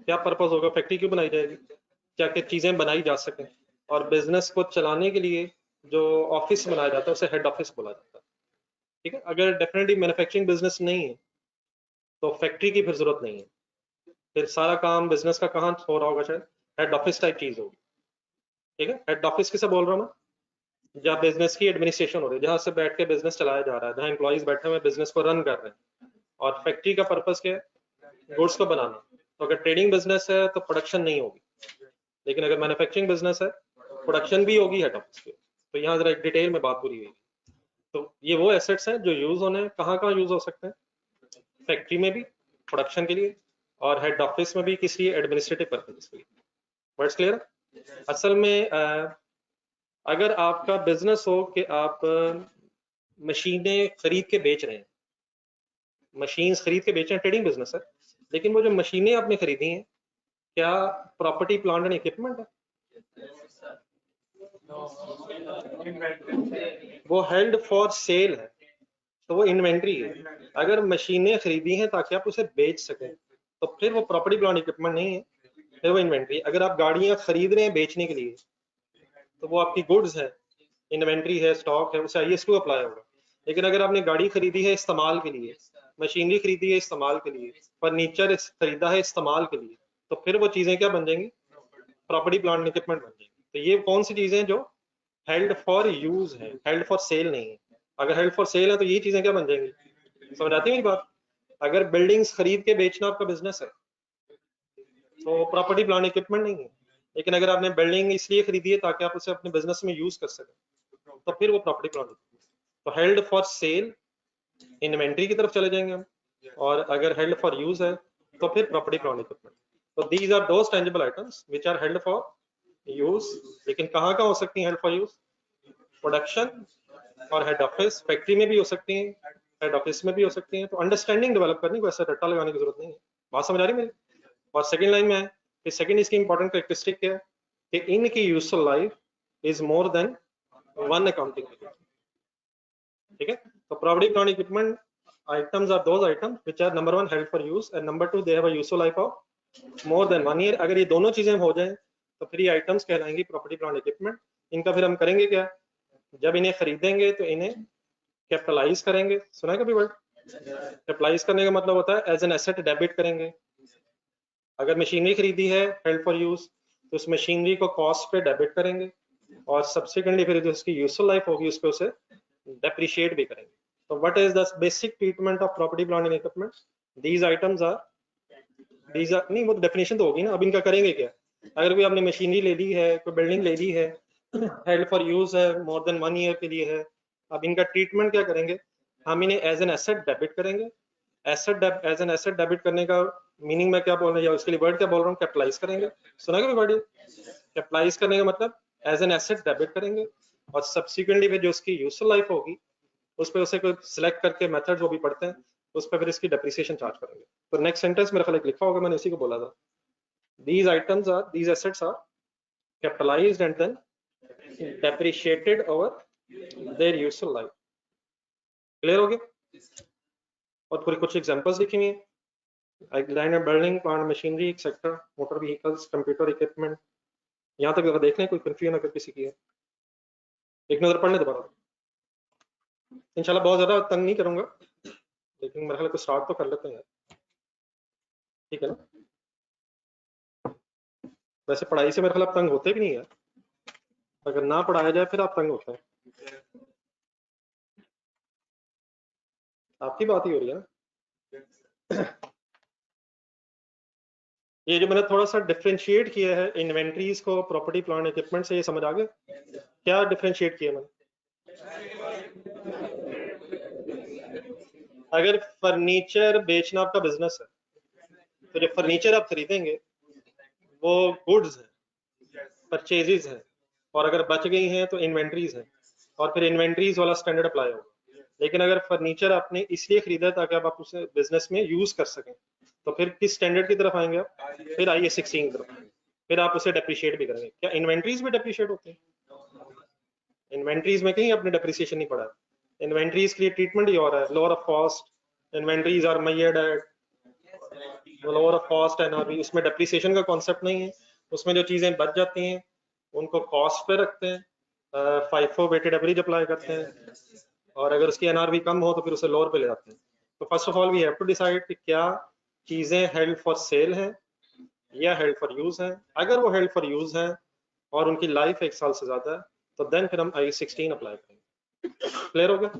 क्या पर्पस होगा, फैक्ट्री क्यों बनाई जाएगी, क्या क्या चीजें बनाई जा सकें। और बिजनेस को चलाने के लिए जो ऑफिस बनाया जाता है उसे हेड ऑफिस बोला जाता है। ठीक है, अगर डेफिनेटली मैन्युफैक्चरिंग बिजनेस नहीं है तो फैक्ट्री की फिर जरूरत नहीं है, फिर सारा काम बिजनेस का कहाँ हो रहा होगा, शायद हेड ऑफिस टाइप चीज होगी। ठीक है, हेड ऑफिस किसे बोल रहा हूँ मैं, जहाँ बिजनेस की एडमिनिस्ट्रेशन हो रही है, जहाँ से बैठ के बिजनेस चलाया जा रहा है, जहाँ एम्प्लॉइज बैठे हुए बिजनेस को रन कर रहे हैं। और फैक्ट्री का पर्पस क्या है, गुड्स को बनाना। तो अगर ट्रेडिंग बिजनेस है तो प्रोडक्शन नहीं होगी, लेकिन अगर मैन्युफैक्चरिंग बिजनेस है प्रोडक्शन भी होगी हेड ऑफिस की। तो यहाँ जरा डिटेल में बात पूरी हुई। तो ये वो एसेट्स हैं जो यूज होने, कहाँ कहाँ यूज हो सकते हैं, फैक्ट्री में भी प्रोडक्शन के लिए, और हेड ऑफिस में भी किसी एडमिनिस्ट्रेटिव पर्पज के लिए। Words clear. असल में अगर आपका बिजनेस हो कि आप मशीनें खरीद के बेच रहे हैं, मशीन खरीद के बेच रहे हैं, ट्रेडिंग बिजनेस है, लेकिन वो जो मशीनें आपने खरीदी हैं क्या प्रॉपर्टी प्लांट एंड इक्विपमेंट है, वो हेल्ड फॉर सेल है, तो वो इन्वेंट्री है। अगर मशीनें खरीदी हैं ताकि आप उसे बेच सकें तो फिर वो प्रॉपर्टी प्लांट इक्विपमेंट नहीं है, फिर वो इन्वेंट्री। अगर आप गाड़ियां खरीद रहे हैं बेचने के लिए तो वो आपकी गुड्स है, इन्वेंट्री है, स्टॉक है, उसे IS2 अप्लाई होगा। लेकिन अगर आपने गाड़ी खरीदी है इस्तेमाल के लिए, मशीनरी खरीदी है इस्तेमाल के लिए, फर्नीचर खरीदा है इस्तेमाल के लिए, तो फिर वो चीजें क्या बन जाएंगी, प्रॉपर्टी प्लांट इक्विपमेंट बन जाएंगी। तो ये कौन सी चीजें हैं जो हेल्ड फॉर यूज है, हेल्ड फॉर सेल नहीं है। अगर हेल्ड फॉर सेल है तो ये चीजें क्या बन जाएंगी, समझ आती है मेरी बात। अगर बिल्डिंग्स खरीद के बेचना आपका बिजनेस है तो प्रॉपर्टी प्लांट इक्विपमेंट नहीं है। लेकिन अगर आपने बिल्डिंग इसलिए खरीदी है ताकि आप उसे अपने बिजनेस में यूज कर सकें तो फिर वो प्रॉपर्टी प्लांट। तो हेल्ड फॉर सेल इन्वेंट्री की तरफ चले जाएंगे हम, और अगर हेल्ड फॉर यूज है तो फिर प्रॉपर्टी प्लांट इक्विपमेंट। तो these are those tangible items which are held for use. लेकिन कहाँ कहाँ हो सकती है हेल्ड फॉर यूज, प्रोडक्शन और हेड ऑफिस, फैक्ट्री में भी हो सकती हैं, हेड ऑफिस में भी हो सकती हैं। तो अंडरस्टैंडिंग डेवलप करने को, ऐसा रट्टा लगाने की जरूरत नहीं है। बात समझ आ रही है मेरी। और सेकंड लाइन में है कि सेकंड इसकी इंपॉर्टेंट कैरेक्टरिस्टिक क्या है कि इनकी useful life is more than one accounting. ठीक है, तो property plant equipment items are those items which are number one held for use and number two they have a useful life of more than 1 year। अगर ये दोनों चीजें हो जाएं तो फिर ये आइटम्स कहलाएंगी प्रॉपर्टी प्लांट इक्विपमेंट। इनका फिर हम करेंगे क्या, जब इन्हें खरीदेंगे तो इन्हें कैपिटलाइज करेंगे। सुना है कभी वर्ड, कैपिटलाइज करने का मतलब होता है एज एन एसेट डेबिट करेंगे। अगर मशीनरी खरीदी है हेल्ड फॉर यूज तो उस मशीनरी को कॉस्ट पे डेबिट करेंगे, और सब्सिक्वेंटली फिर जो उसकी यूजफुल लाइफ होगी उस पर उसे डेप्रिशिएट भी करेंगे। तो what is the basic treatment of property plant and equipment, these items are, these are नहीं, वो डेफिनेशन तो होगी ना। अब इनका करेंगे क्या, अगर कोई आपने मशीनरी ले ली है, कोई बिल्डिंग ले ली है, हेल्ड फॉर यूज है, मोर देन 1 ईयर के लिए है, अब इनका ट्रीटमेंट क्या करेंगे, हम इन्हें एज एन एसेट डेबिट करेंगे। Asset as an asset debit करने का मीनिंग मैं क्या बोल रहा हूँ, या उसके लिए वर्ड क्या बोल रहा हूँ, कैपिटलाइज करेंगे। सुना कभी वर्ड, कैपिटलाइज करने का मतलब एज एन एसेट डेबिट करेंगे, और सब्सिक्वेंटली फिर जो उसकी यूजफुल लाइफ होगी उस पर उसे कोई सिलेक्ट करके मेथड जो भी पढ़ते हैं उस पर फिर इसकी डेप्रिसिएशन चार्ज करेंगे। तो नेक्स्ट सेंटेंस मेरे ख्याल लिखा होगा, मैंने उसी को बोला था, these items are, these assets are capitalized and then depreciated over their useful life। Clear हो गया। और पूरी कुछ एग्जांपल्स लिखी हुई हैं, line of building, plant machinery etcetera, motor vehicles, computer equipment. यहाँ तक जरा देख लें कोई कंफ्यूजन अगर किसी की है, एक नजर पढ़ लें दोबारा। इंशाल्लाह बहुत ज्यादा तंग नहीं करूंगा, लेकिन मेरे ख्याल को स्टार्ट तो कर लेते हैं, ठीक है ना। वैसे पढ़ाई से मेरे ख्याल तंग होते भी नहीं है, अगर ना पढ़ाया जाए फिर आप तंग होते हैं। आपकी बात ही हो रही है ना। ये जो मैंने थोड़ा सा डिफरेंशिएट किया है इन्वेंट्रीज को प्रॉपर्टी प्लांट इक्विपमेंट से, ये समझ आ गया। क्या डिफरेंशिएट किया मैंने? अगर फर्नीचर बेचना आपका बिजनेस है तो जो फर्नीचर आप खरीदेंगे वो गुड्स है, परचेजेस है, और अगर बच गई हैं तो इन्वेंट्रीज है, और फिर इन्वेंट्रीज वाला स्टैंडर्ड अप्लाई होगा। लेकिन अगर फर्नीचर आपने इसलिए खरीदा ताकि आप उसे बिजनेस में यूज कर सकें, तो फिर किस स्टैंडर्ड की तरफ आएंगे आप? फिर आइए 16 की तरफ आएंगे। फिर आप उसे डेप्रिशिएट भी करेंगे। क्या इन्वेंट्रीज में डेप्रिशिएट होते हैं? इन्वेंट्रीज में कहीं आपने डेप्रिसिएशन नहीं पढ़ा। इन्वेंट्रीज के लिए ट्रीटमेंट ही और है, lower of cost inventories are measured at lower of cost NRV. उसमें डेप्रिसिएशन का कॉन्सेप्ट नहीं है। उसमें जो चीजें बच जाती हैं उनको कॉस्ट पे रखते हैं, फाइफो वेटेड एवरेज अप्लाई करते हैं, और अगर उसकी एनआरवी कम हो तो फिर उसे लोअर पे ले जाते हैं। तो first of all we have to decide कि क्या चीजें हेल्ड फॉर सेल हैं या हेल्ड फॉर यूज हैं। अगर वो हेल्ड फॉर यूज हैं और उनकी लाइफ 1 साल से ज्यादा है तो देन फिर हम I16 अप्लाई करेंगे। क्लियर हो गया?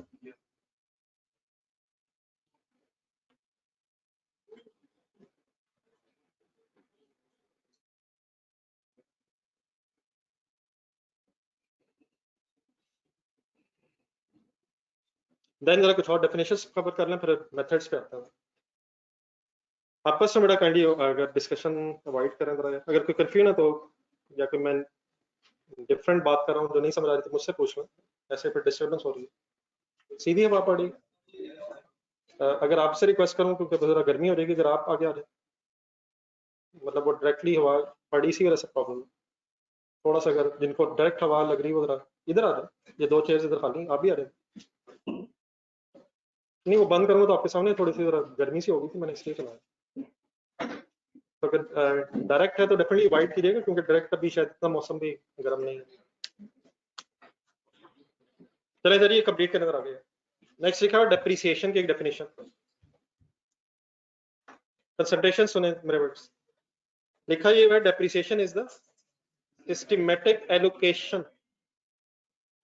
देन जरा कुछ और डेफिनेशंस कवर कर लें, फिर मेथड्स पे आता है। आपस में बड़ा काइंडली अगर डिस्कशन अवॉइड करें जरा, अगर कोई कंफ्यूजन है तो, या कोई मैं डिफरेंट बात कर रहा हूँ जो नहीं समझ आ रही तो मुझसे पूछ लें, ऐसे फिर डिस्टर्बेंस हो रही है। सीधी हवा पड़ी, अगर आपसे रिक्वेस्ट करूँ क्योंकि जरा गर्मी हो जाएगी, अगर आप आगे आ जाए, मतलब वो डायरेक्टली हवा पड़ी सी वजह से प्रॉब्लम। थोड़ा सा अगर जिनको डायरेक्ट हवा लग रही है वो जरा इधर आ जाए, ये 2 चेयर्स इधर खाली, आप भी आ रहे। नहीं वो बंद करूँगा तो आपके सामने थोड़ी सी जरा गर्मी सी होगी थी, मैंने इसलिए चलाया। तो अगर डायरेक्ट है तो डेफिनेटली अवॉइड कीजिएगा, क्योंकि डायरेक्ट अभी शायद इतना मौसम भी गर्म नहीं है। चले इधर ये कंप्लीट करने आ गया। नेक्स्ट लिखा है डेप्रिसिएशन की एक डेफिनेशन। कंसंट्रेशन सुने मेरे वर्ड्स। लिखा ये है depreciation is the systematic allocation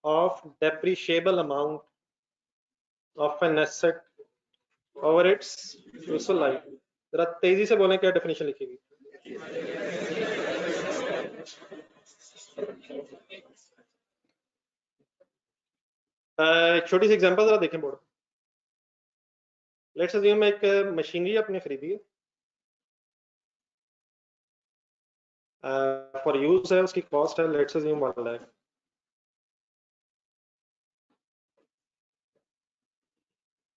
of depreciable amount of an asset over its useful life। जरा तेजी से बोलें क्या डेफिनेशन लिखेगी। छोटी सी एग्जांपल जरा देखें बोर्ड। लेट्स अज्यूम एक मशीनरी आपने खरीदी है, फॉर यूज है, उसकी कॉस्ट है लेट्स अज्यूम 1 लाख।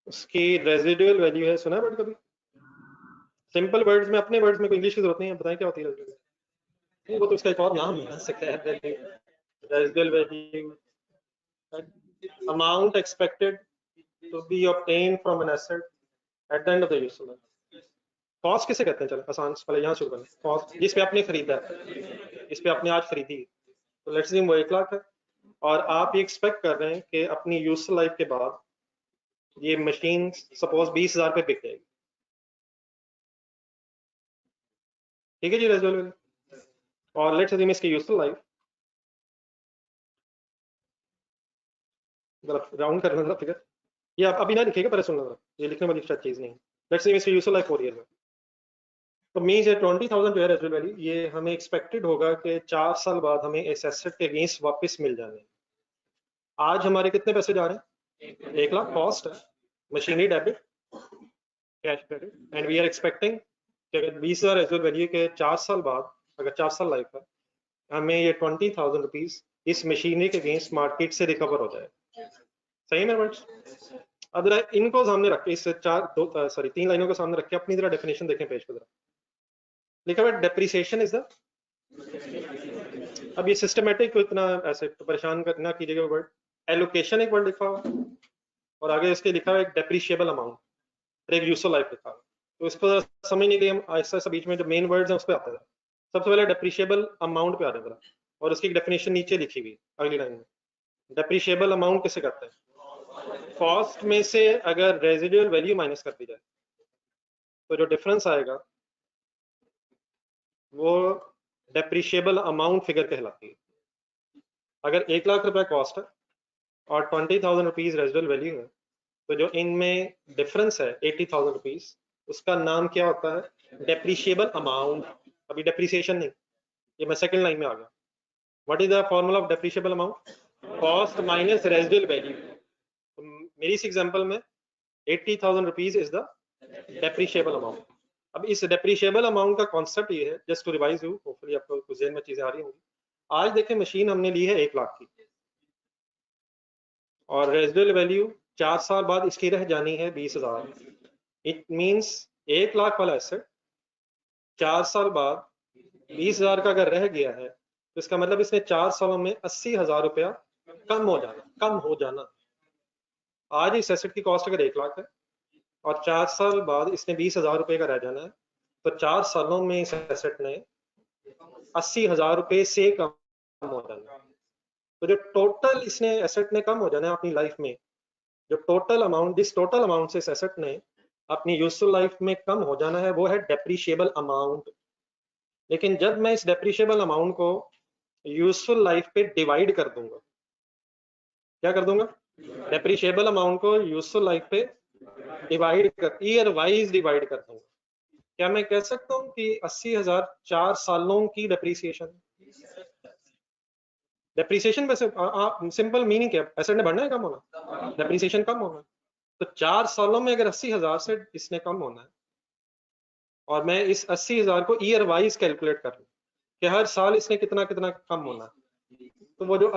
उसकी रेजिडुअल वैल्यू है, सुना है वर्ड कभी? सिंपल वर्ड्स में, अपने वर्ड्स में, कोई इंग्लिश की जरूरत नहीं है, बताएं क्या होती है रेजिडुअल? वो तो उसका एक और नाम है, residual value, amount expected to be obtained from an asset at the end of the useful life। Cost किसे कहते हैं? चलो आसान, पहले यहाँ शुरू करें। कॉस्ट जिस पे आपने खरीदा है, जिस पे आपने आज खरीदी, तो लेट्स से वो 1 लाख है, और आप ये एक्सपेक्ट कर रहे हैं कि अपनी यूजफुल लाइफ के बाद ये मशीन सपोज 20,000 पे बिक जाएगी। ठीक है जी, रेजुअल। और लेट्स से इसकी यूजफुल लाइफ, राउंड कर लेना फिगर, ये आप अभी ना लिखेगा, पहले सुन लो, ये लिखने वाली शायद चीज नहीं। लेट्स से इसकी यूजफुल लाइफ 4 ईयर है, तो मीन्स ये 20,000 जो है रेजुअल वैल्यू, ये हमें एक्सपेक्टेड होगा कि 4 साल बाद हमें इस एसेट के अगेंस्ट वापस मिल जाने। आज हमारे कितने पैसे जा रहे हैं? 1 लाख कॉस्ट है, machinery debit, cash credit, and we are expecting कि अगर 20,000 रेजुअल वैल्यू के 4 साल बाद, अगर 4 साल लाइफ है, हमें ये 20,000 रुपीज इस मशीनरी के अगेंस्ट मार्केट से रिकवर हो जाए। सही है वर्ड्स? अब जरा इनको सामने रख के, इस 3 लाइनों को सामने रख के अपनी जरा डेफिनेशन देखें पेज पर जरा। लिखा हुआ डेप्रिसिएशन इज द, अब ये सिस्टमेटिक को इतना ऐसे तो परेशान करना कीजिएगा वर्ड। एलोकेशन एक वर्ड लिखा हुआ और आगे इसके लिखा हुआ एक डेप्रिशिएबल अमाउंट और एक यूजफुल लाइफ लिखा हुआ, तो इसको समझ नहीं गई हम, ऐसा ऐसा बीच में जो मेन वर्ड्स हैं उस पर आते हैं। सबसे पहले डेप्रिशिएबल अमाउंट पे आ रहे हैं, और उसकी डेफिनेशन नीचे लिखी हुई अगली लाइन में। डेप्रिशिएबल अमाउंट किसे कहते हैं? कॉस्ट में से अगर रेजिडुअल वैल्यू माइनस कर दी जाए तो जो डिफरेंस आएगा वो डेप्रिशिएबल अमाउंट फिगर कहलाती है। अगर 1 लाख रुपए कॉस्ट है और 20,000 रुपीज रेजिडुअल वैल्यू है, तो जो इनमें डिफरेंस है 80,000 रुपीज, उसका नाम क्या होता है? Depreciable amount. अभी डेप्रिसिएशन नहीं, ये मैं सेकंड लाइन में आ गया। What is the formula of depreciable amount? Cost minus residual value. मेरी इस एग्जांपल में 80,000 rupees is the depreciable amount. अब इस डेप्रिशिएबल अमाउंट का कॉन्सेप्ट ये है, just to revise you, hopefully आपको कुछ जेहन में चीजें आ रही होंगी। आज देखें मशीन हमने ली है 1 लाख की, और रेजिडुअल वैल्यू 4 साल बाद इसकी रह जानी है 20,000। इट मींस 1 लाख वाला एसेट 4 साल बाद 20,000 का अगर रह गया है, तो इसका मतलब इसने 4 सालों में 80,000 रुपया कम हो जाना। आज इस एसेट की कॉस्ट अगर 1 लाख है और 4 साल बाद इसने 20,000 रुपये का रह जाना है, तो 4 सालों में इस एसेट ने 80,000 रुपये से कम हो जाना। तो जो टोटल इसने एसेट ने कम हो जाना है अपनी लाइफ में, जो टोटल अमाउंट, जिस टोटल अमाउंट से इस एसेट ने अपनी यूजफुल लाइफ में कम हो जाना है, वो है डेप्रिशिएबल अमाउंट। लेकिन जब मैं इस डेप्रिशिएबल अमाउंट को यूजफुल लाइफ पे डिवाइड कर दूंगा, क्या कर दूंगा, डेप्रिशिएबल अमाउंट को यूजफुल लाइफ पे डिवाइड कर, ईयर वाइज डिवाइड कर दूंगा, क्या मैं कह सकता हूँ कि 80,000 4 सालों की डेप्रिसिएशन। डेप्रिसिएशन वैसे सिंपल मीनिंग क्या है, एसेट ने बढ़ना है कम होना, डेप्रिसिएशन कम होना। तो 4 सालों में अगर 80,000 से इसने कम होना है, और मैं इस 80,000 को ईयर वाइज कैलकुलेट कर लूं कि हर साल इसने कितना कितना कम होना है, तो वो जो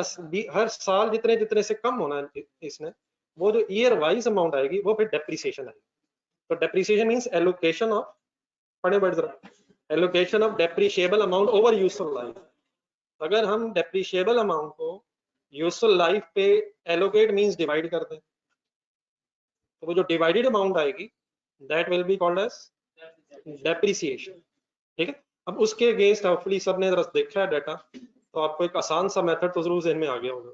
हर साल जितने जितने से कम होना है इसने, वो जो ईयर वाइज अमाउंट आएगी वो फिर डेप्रिसिएशन आएगी। तो डेप्रिसिएशन मींस एलोकेशन ऑफ, पढ़े बढ़ जरा, allocation of depreciable amount over useful life. अगर हम डेप्रिशिएबल अमाउंट को यूजफुल लाइफ पे एलोकेट मींस डिवाइड कर दें, तो वो जो डिवाइडेड अमाउंट आएगी that will be called as depreciation. ठीक है, अब उसके अगेंस्ट होपफुली सबने जरा देखा है डाटा, तो आपको एक आसान सा मेथड तो जरूर ज़हन में आ गया होगा।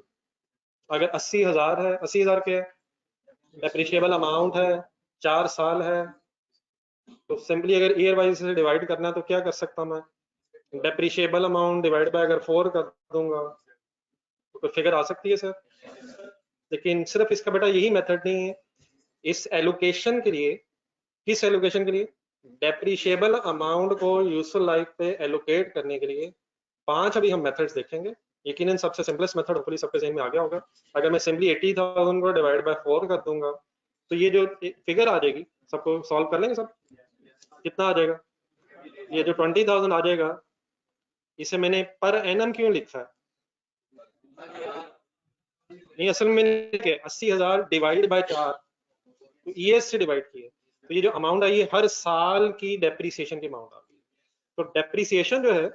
अगर 80,000 है, 80,000 क्या है, डेप्रिशिएबल अमाउंट है, 4 साल है, तो सिंपली अगर ईयर वाइज से डिवाइड करना है तो क्या कर सकता मैं, डेप्रिशिएबल अमाउंट डिवाइड बाय अगर 4 कर दूंगा तो फिगर आ सकती है सर। लेकिन सिर्फ इसका बेटा यही मेथड नहीं है, इस एलोकेशन के लिए, किस एलोकेशन के लिए, डेप्रिशिएबल अमाउंट को यूजफुल लाइफ पे एलोकेट करने के लिए 5 अभी हम मेथड्स देखेंगे। यकीनन सबसे सिंपलेस्ट मेथड होपफुली सबके ज़हन में आ गया होगा। अगर मैं सिंपली 80,000 को डिवाइड बाय 4 कर दूंगा तो ये जो फिगर आ जाएगी, सबको सॉल्व कर लेंगे सब, कितना आ जाएगा, ये जो 20,000 आ जाएगा, इसे मैंने पर एनम क्यों लिखा है, नहीं असल में 80,000 डिवाइड बाय 4, तो ईएस से डिवाइड किए, तो ये जो अमाउंट आई है हर साल की डेप्रिसिएशन की अमाउंट आ गई। तो डेप्रिसिएशन जो है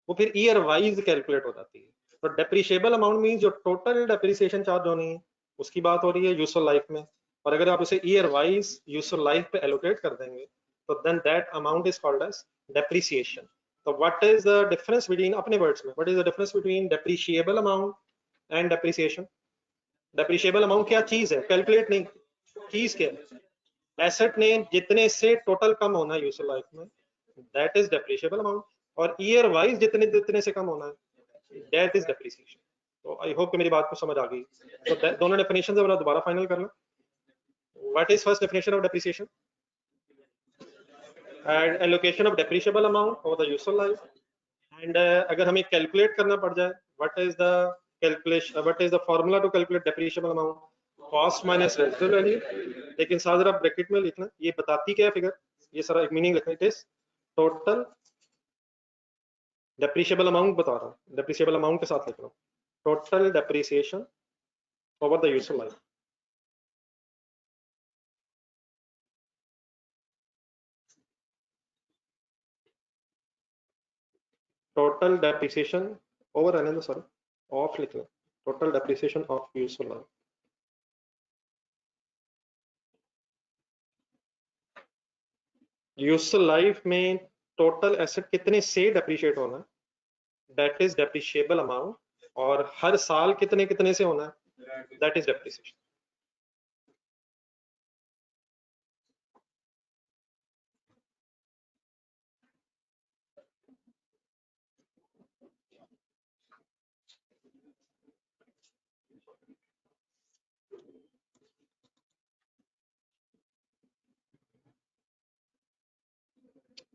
वो फिर ईयर वाइज कैलकुलेट हो जाती है। तो डेप्रिशिएबल अमाउंट मीन जो टोटल डेप्रिसिएशन चार्ज होनी है उसकी बात हो रही है यूजफुल लाइफ में, और अगर आप उसे ईयर वाइज यूजफुल लाइफ पे एलोकेट कर देंगे तो then that amount is called as depreciation. तो what is the difference between, अपने वर्ड्स में, what is the difference between depreciable amount and depreciation. Depreciable amount क्या चीज है, कैलकुलेट नहीं, चीज क्या है, एसेट ने जितने से टोटल कम होना है यूजफुल लाइफ में, दैट इज डेप्रिशिएबल अमाउंट, और ईयर वाइज जितने जितने से कम होना है दैट इज डेप्रिसिएशन। तो आई होप कि मेरी बात को समझ आ गई। तो दोनों डेफिनेशन जरा दोबारा फाइनल कर लें। What is first definition of depreciation, and allocation of depreciable amount over the useful life. And अगर हमें कैलकुलेट करना पड़ जाए, what is the calculation, what is the formula to calculate depreciable amount, cost minus residual value. लेकिन साथ जरा bracket में लिखना, ये बताती क्या है फिगर, ये सारा एक मीनिंग लिखना, it is total depreciable amount बता रहा हूँ, डेप्रिशिएबल अमाउंट के साथ लिख रहा हूँ, total depreciation over the useful life. Total depreciation over रहने दो, सॉरी ऑफ लिख लो, total depreciation of useful life. Useful life में टोटल एसेट कितने से डेप्रिशिएट होना है, दैट इज डेप्रिशिएबल अमाउंट, और हर साल कितने कितने से होना है, that is depreciation.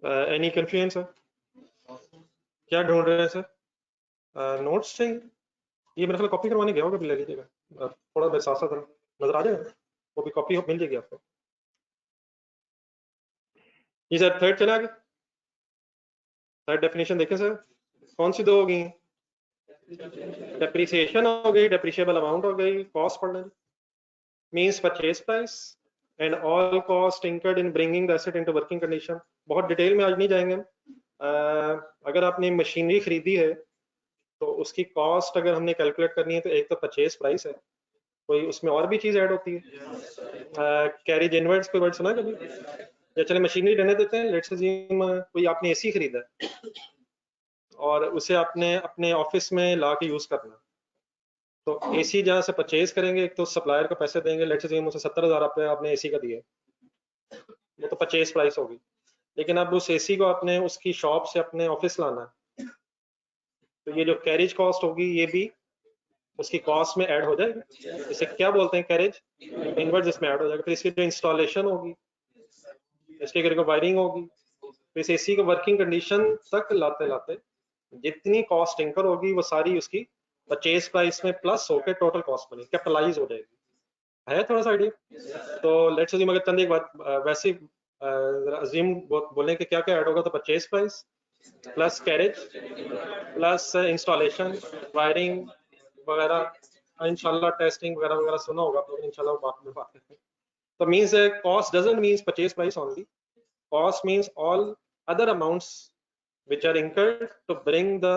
Any confusion sir, क्या ढूंढ रहे हैं सर, नोट्स चाहिए, ये मेरे ख्याल कॉपी करवाने गया होगा, ले लीजिएगा थोड़ा देर साथ साथ नजर आ जाएगा, वो भी कॉपी मिल जाएगी आपको। जी सर थर्ड चला आगे, थर्ड डेफिनेशन देखें सर, कौन सी दो होगी? डेप्रिसिएशन हो गई, डेप्रिशिएबल अमाउंट हो गई, कॉस्ट पढ़ लें, means purchase price and all cost incurred in bringing the asset into working condition. बहुत डिटेल में आज नहीं जाएंगे हम। अगर आपने मशीनरी खरीदी है तो उसकी कॉस्ट अगर हमने कैलकुलेट करनी है तो एक तो परचेज प्राइस है, कोई उसमें और भी चीज ऐड होती है, कैरिज इनवर्ड्स कोई वर्ड सुना कभी? या चले मशीनरी रहने देते हैं, लेट्स अज्यूम कोई आपने एसी खरीदा है और उसे आपने अपने ऑफिस में ला के यूज करना, तो एसी जहाँ से परचेज करेंगे एक तो सप्लायर को पैसे देंगे, लेट्स अज्यूम उसे 70,000 रुपये आपने एसी का दिए, वो तो परचेज प्राइस होगी। लेकिन अब उस एसी को आपने उसकी शॉप से अपने ऑफिस लाना है, तो ये जो कैरिज कॉस्ट होगी ये भी उसकी कॉस्ट में ऐड हो जाएगी। इसे क्या बोलते हैं? कैरेज इनवर्ड, इसमें ऐड हो जाएगा। फिर इसकी जो इंस्टॉलेशन होगी, इसके अगर वायरिंग होगी, तो इस एसी को वर्किंग कंडीशन तक लाते लाते जितनी कॉस्ट इंकर होगी वो सारी उसकी परचेज प्राइस में प्लस होकर टोटल कॉस्ट बनेगी, कैपिटलाइज हो जाएगी। है थोड़ा सा आइडिया? तो लेट्स अज्यूम, अगर चंद एक बात वैसे अज्यूम बोलें कि क्या क्या ऐड होगा, तो purchase price plus carriage plus installation wiring वगैरह, इंशाल्लाह टेस्टिंग वगैरह वगैरह सुना होगा तो इंशाल्लाह बाद में बात करते हैं। तो means cost doesn't means purchase price only, cost means all other amounts which are incurred to bring the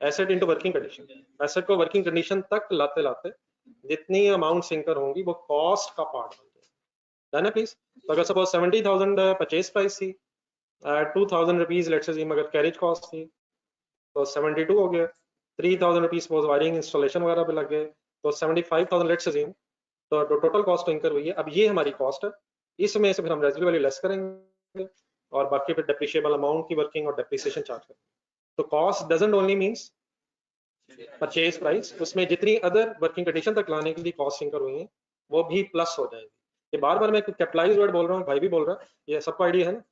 asset into working condition। Asset को वर्किंग कंडीशन तक लाते लाते जितनी अमाउंट्स इंकर होंगी वो कॉस्ट का पार्ट बन जाए, प्लीज। तो अगर सपोज 70,000 परचेज प्राइस थी, 2,000 रुपीज लेट्स अज्यूम अगर कैरेज कॉस्ट थी, तो 72 हो गया। 3,000 रुपीज सपोज वायरिंग इंस्टॉलेशन वगैरह पे लग गए, तो 75,000 लेट्स अज्यूम, तो टोटल कॉस्ट इंकर हुई है। अब ये हमारी कॉस्ट है, इसमें से फिर हम रेजिडुअल वैल्यू लेस करेंगे और बाकी फिर डेप्रिशिएबल अमाउंट की वर्किंग और डेप्रिसिएशन चार्ज करेंगे। तो cost doesn't only means purchase price, उसमें जितनी अदर वर्किंग कंडीशन तक लाने के लिए कॉस्ट इंकर हुई है वो भी प्लस हो जाएगी। ये बार बार मैं कैपिटलाइज वर्ड बोल रहा हूँ, भाई भी बोल रहा है, ये सबको आइडिया है ना?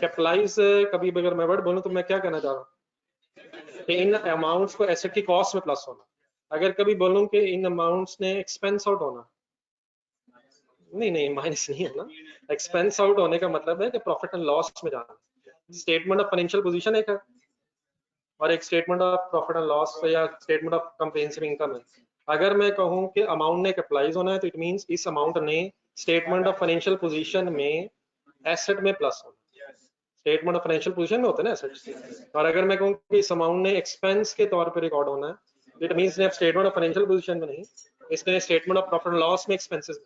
कैपिटलाइज कभी अगर मैं वर्ड बोलूँ तो मैं क्या कहना चाह रहा हूँ कि इन अमाउंट्स को एसेट की कॉस्ट में प्लस होना। अगर कभी बोलूँ कि इन अमाउंट्स ने एक्सपेंस आउट होना, नहीं नहीं माइनस नहीं है ना, एक्सपेंस आउट होने का मतलब है कि प्रॉफिट एंड लॉस में जाना। स्टेटमेंट ऑफ फाइनेंशियल पोजीशन एक है और एक statement of profit and loss या स्टेटमेंट ऑफ कंप्रिहेंसिव इनकम है। अगर मैं कहूं कि अमाउंट ने कैपिटलाइज होना है तो इट मींस इस अमाउंट ने स्टेटमेंट ऑफ फाइनेंशियल पोजीशन में एसेट में प्लस होना। स्टेटमेंट ऑफ फाइनेंशियल पोजीशन में होते हैं ना एसेट्स, और अगर मैं कहूं कि इस अमाउंट ने एक्सपेंस के तौर पर रिकॉर्ड होना है, इट मींस ने स्टेटमेंट ऑफ फाइनेंशियल पोजीशन में नहीं, इसने statement of profit and loss में एक्सपेंसेस।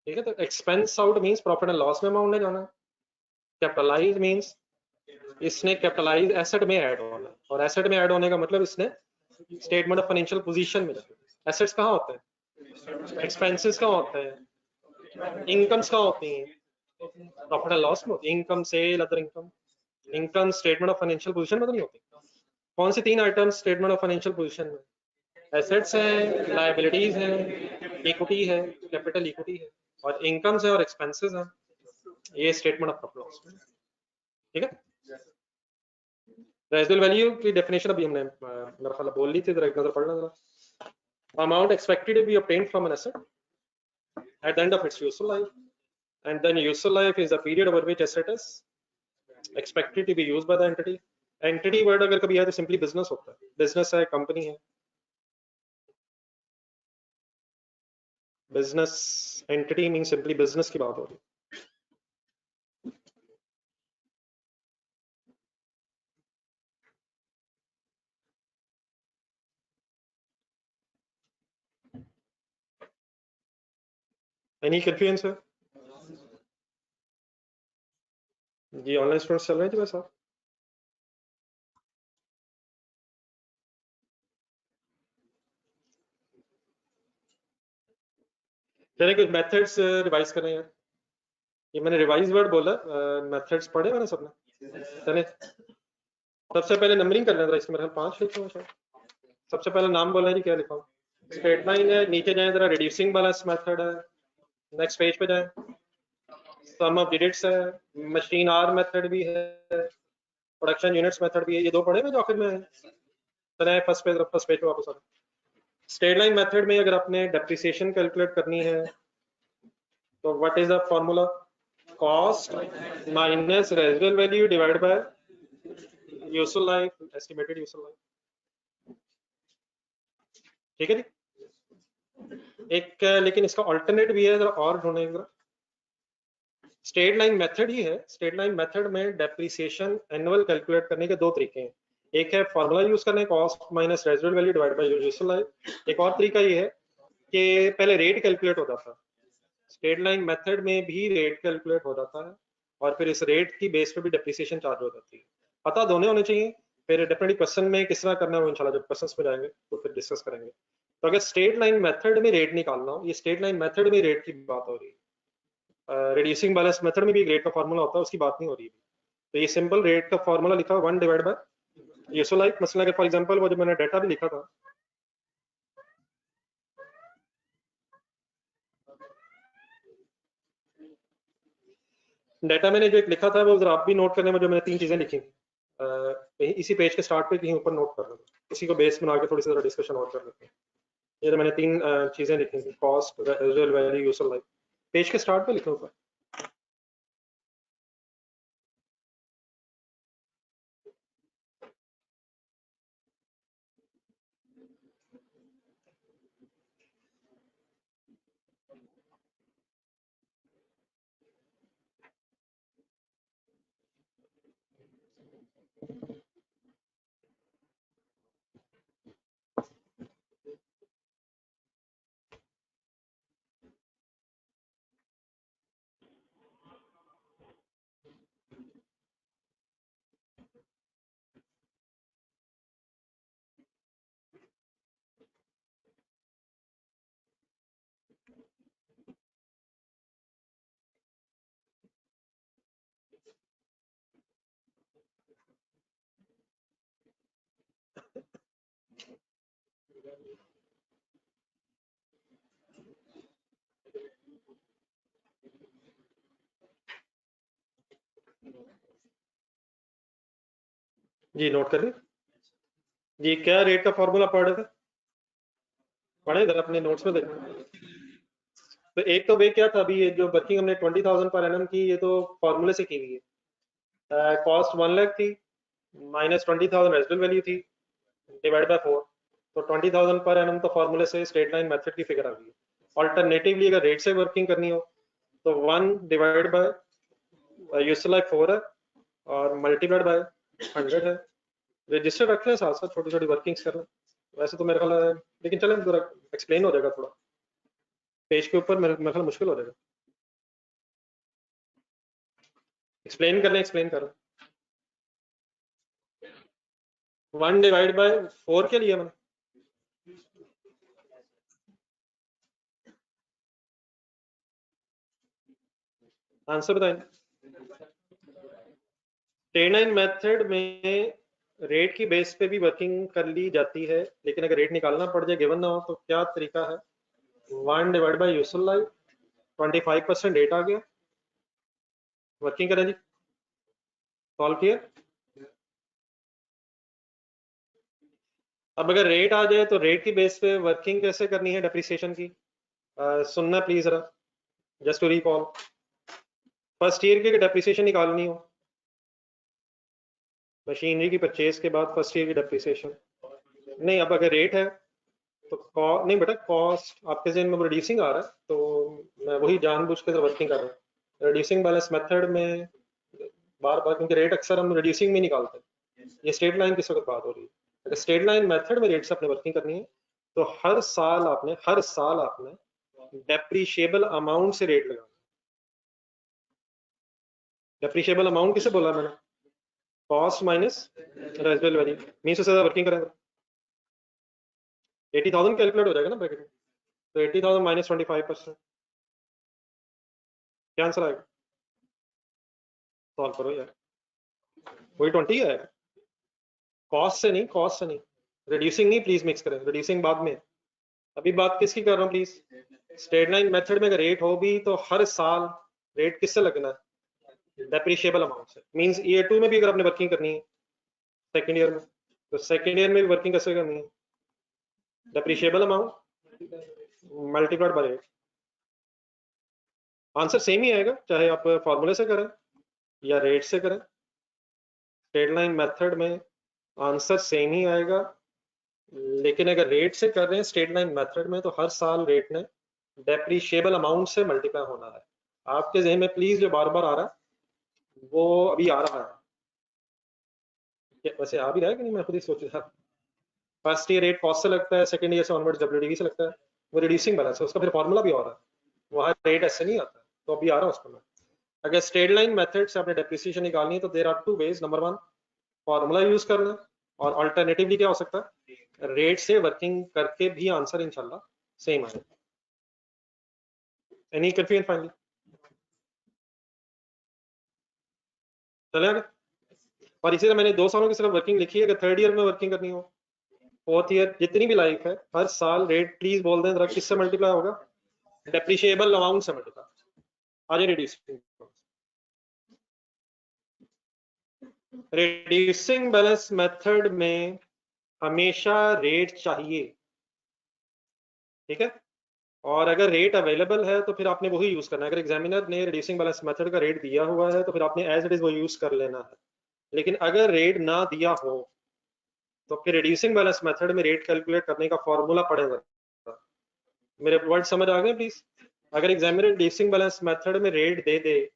ठीक है, तो expense out means profit and loss में अमाउंट ने जाना, कैपिटलाइज मींस इसने कैपिटलाइज एसेट में ऐड होना, और एसेट में ऐड होने का मतलब इसने स्टेटमेंट ऑफ फाइनेंशियल पोजीशन में जाना। एसेट्स कहाँ होते हैं? एक्सपेंसेस कहाँ होते हैं? इनकम्स कहाँ होती हैं? प्रॉफिट एंड लॉस में होती है। Income sale other income, income statement of financial position में तो नहीं होती। कौन सी तीन item statement of financial position में? एसेट्स है, लायबिलिटीज है, इक्विटी है, कैपिटल इक्विटी है, और इनकम्स है और एक्सपेंसेस है, ये स्टेटमेंट ऑफ प्रॉफिट लॉस। ठीक है, रेजिडुअल वैल्यू की डेफिनेशन अभी हमने मेरा ख्याल बोल ली थी, जरा एक नजर पढ़ना जरा। Amount expected to be obtained from an asset at the end of its useful life, and then useful life is the period over which asset is expected to be used by the entity। Entity word अगर कभी आए तो simply business होता है, business है, company है, business entity mean simply business की बात हो रही है। Any confusion sir? जी ऑनलाइन स्टूडेंट्स चल रहे थे वैसा। चलिए कुछ मेथड्स रिवाइज करें यार, ये मैंने रिवाइज वर्ड बोला, मेथड्स पढ़े मैंने सबने। चले सबसे पहले नंबरिंग कर लें, इसमें मेरे 5 लिखा हुआ शायद। सबसे पहले नाम बोलना है जी, क्या लिखा हूँ? स्ट्रेट लाइन है, नीचे जाए जरा रिड्यूसिंग बैलेंस मेथड है, नेक्स्ट पेज पे जाए, सम ऑफ डिजिट्स है, मशीन आर मेथड भी है, प्रोडक्शन यूनिट्स मेथड भी है, ये दो पढ़े में जो आखिर में चले फर्स्ट पेज पे वापस आ। स्ट्रेट लाइन मेथड में अगर आपने डेप्रिसिएशन कैलकुलेट करनी है तो what is the formula? Cost minus residual value divide by useful life, estimated useful life. ठीक है जी। एक लेकिन इसका अल्टरनेट भी है, जरा और ढूंढेंगे जरा। स्ट्रेट लाइन मेथड ही है, स्ट्रेट लाइन मेथड में डेप्रिसिएशन एनुअल कैलकुलेट करने के दो तरीके हैं। एक है फॉर्मूला यूज करने, cost minus residual value divide by useful life. एक और तरीका ये है कि पहले रेट कैलकुलेट होता था, स्ट्रेट लाइन मेथड में भी रेट कैलकुलेट हो जाता है और फिर इस रेट की बेस पे भी डेप्रिसिएशन चार्ज हो जाती है। पता दोनों होने चाहिए। फिर डेफिनेटली क्वेश्चन में किस तरह करना है वो इंशाल्लाह जब क्वेश्चंस पे जाएंगे तो फिर डिस्कस करेंगे। तो अगर स्ट्रेट लाइन मेथड में रेट निकालना हो, ये स्ट्रेट लाइन मेथड में रेट की बात हो रही है। रिड्यूसिंग बैलेंस मेथड में भी रेट का फॉर्मूला होता है, उसकी बात नहीं हो रही है। तो ये सिंपल रेट का फॉर्मूला लिखा 1 डिवाइड बाय यूजफुल लाइफ। मसला फॉर एग्जांपल वो जो मैंने डाटा भी लिखा था, डाटा मैंने जो एक लिखा था वो जरा आप भी नोट करने में, जो मैंने 3 चीजें लिखी इसी पेज के स्टार्ट पे कहीं ऊपर नोट कर लेंगे, इसी को बेस बना के थोड़ी सी जरा डिस्कशन और कर लेते हैं। ये तो मैंने 3 चीजें लिखी थी, cost, residual value, useful life. Page के स्टार्ट पे लिखा ऊपर। जी नोट कर रहे जी, क्या रेट का फॉर्मूला पढ़ रहे थे? पढ़े इधर अपने नोट्स में देखो। तो एक तो वे क्या था, अभी ये जो वर्किंग हमने 20,000 पर एनम की, ये तो फॉर्मूले से की हुई है। कॉस्ट 1 लाख थी, माइनस 20,000 रेजिडुअल वैल्यू थी, डिवाइड बाय 4, तो 20,000 पर एनम तो फॉर्मूले से स्ट्रेट लाइन मेथड की फिगर आ गई है। अल्टरनेटिवली अगर रेट से वर्किंग करनी हो तो 1 डिवाइड बाय यूजफुल लाइफ 4 है और मल्टीप्लाइड बाय 100 है। रजिस्टर रख लें, साथ साथ छोटी छोटी वर्किंग्स कर लें। वैसे तो मेरे ख्याल है, लेकिन चलें जरा एक्सप्लेन हो जाएगा थोड़ा, पेज के ऊपर मेरे ख्याल मुश्किल हो जाएगा। एक्सप्लेन कर लें, एक्सप्लेन कर। 1 डिवाइड बाय 4 के लिए मैंने आंसर बताएं। स्ट्रेट लाइन मेथड में रेट की बेस पे भी वर्किंग कर ली जाती है, लेकिन अगर रेट निकालना पड़ जाए गिवन ना हो तो क्या तरीका है? 1 divide by useful life, 25% rate आ गया, वर्किंग करें जी, सॉल्व किया। अब अगर रेट आ जाए तो रेट की बेस पे वर्किंग कैसे करनी है डेप्रिसिएशन की? सुनना प्लीज जरा, just to recall. First year की डेप्रिसिएशन निकालनी हो, मशीनरी की परचेज के बाद फर्स्ट ईयर की डेप्रिसिएशन नहीं। अब अगर रेट है तो नहीं बेटा, कॉस्ट आपके जहन में रिड्यूसिंग आ रहा है, तो मैं वही जानबूझ के वर्किंग कर रहा हूँ रिड्यूसिंग बैलेंस मेथड में बार बार, क्योंकि रेट अक्सर हम रिड्यूसिंग में निकालते हैं। ये स्ट्रेट लाइन किस वक्त बात हो रही है? अगर स्ट्रेट लाइन मेथड में रेट से अपने वर्किंग करनी है तो हर साल आपने डेप्रीशिएबल अमाउंट से रेट लगाना। डेप्रीशिएबल अमाउंट किसे बोला मैंने? Cost minus residual value, means उससे वर्किंग करेंगे 80,000 कैलकुलेट हो जाएगा ना ब्रैकेट में, तो 80,000 माइनस 25%, क्या आंसर आएगा? सॉल्व करो यार, वही 20 है। कॉस्ट से नहीं, कॉस्ट से नहीं, रिड्यूसिंग नहीं, प्लीज मिक्स करें, रिड्यूसिंग बाद में। अभी बात किसकी कर रहा हूँ प्लीज? स्ट्रेट लाइन मेथड में अगर रेट हो भी तो हर साल रेट किससे लगना है? डेप्रिशिएबल अमाउंट से। मींस ईयर 2 में भी अगर आपने वर्किंग करनी है सेकंड ईयर में तो सेकेंड ईयर में भी वर्किंग कैसे करनी है? Depreciable amount multiplied by rate. Answer same ही आएगा चाहे आप फॉर्मूले से करें या रेट से करें। स्ट्रेट लाइन मेथड में आंसर सेम ही आएगा, लेकिन अगर रेट से कर रहे हैं स्ट्रेट लाइन मेथड में तो हर साल रेट ने डेप्रिशिएबल अमाउंट से मल्टीप्लाई होना है। आपके जहन में प्लीज जो बार बार आ रहा है वो अभी आ रहा है, वैसे आ भी रहा है कि नहीं, मैं खुद ही सोच रहा। फर्स्ट ईयर रेट कॉस्ट से लगता है, सेकंड ईयर से ऑनवर्ड डब्ल्यूडीवी से लगता है, वो रिड्यूसिंग बैलेंस है, उसका फिर फॉर्मूला भी आ रहा है, वहाँ रेट ऐसे नहीं आता, तो अभी आ रहा है उसको मैं। अगर स्ट्रेट लाइन मेथड से आपने डेप्रिसिएशन निकालनी है तो there are two ways. Number one, formula use करना, और अल्टरनेटिवली क्या हो सकता है, रेट से वर्किंग करके भी आंसर इंशाल्लाह सेम आए। Any confusion finally? चले आगे। और इसी तरह मैंने 2 सालों की सिर्फ वर्किंग लिखी है, अगर थर्ड ईयर में वर्किंग करनी हो, फोर्थ ईयर, जितनी भी लाइफ है, हर साल रेट प्लीज बोल दें जरा किससे मल्टीप्लाई होगा, डेप्रिशिएबल अमाउंट से मल्टीप्लाई। आगे रिड्यूसिंग बैलेंस मेथड में हमेशा रेट चाहिए, ठीक है। और अगर रेट अवेलेबल है तो फिर आपने वही यूज करना है। अगर एग्जामिनर ने रिड्यूसिंग बैलेंस मेथड का रेट दिया हुआ है तो फिर आपने एज इट इज वो यूज कर लेना है। लेकिन अगर रेट ना दिया हो तो फिर रिड्यूसिंग बैलेंस मेथड में रेट कैलकुलेट करने का फॉर्मूला पड़ेगा। मेरे वर्ड समझ आ गए प्लीज? अगर एग्जामिनर रिड्यूसिंग बैलेंस मेथड में रेट दे दे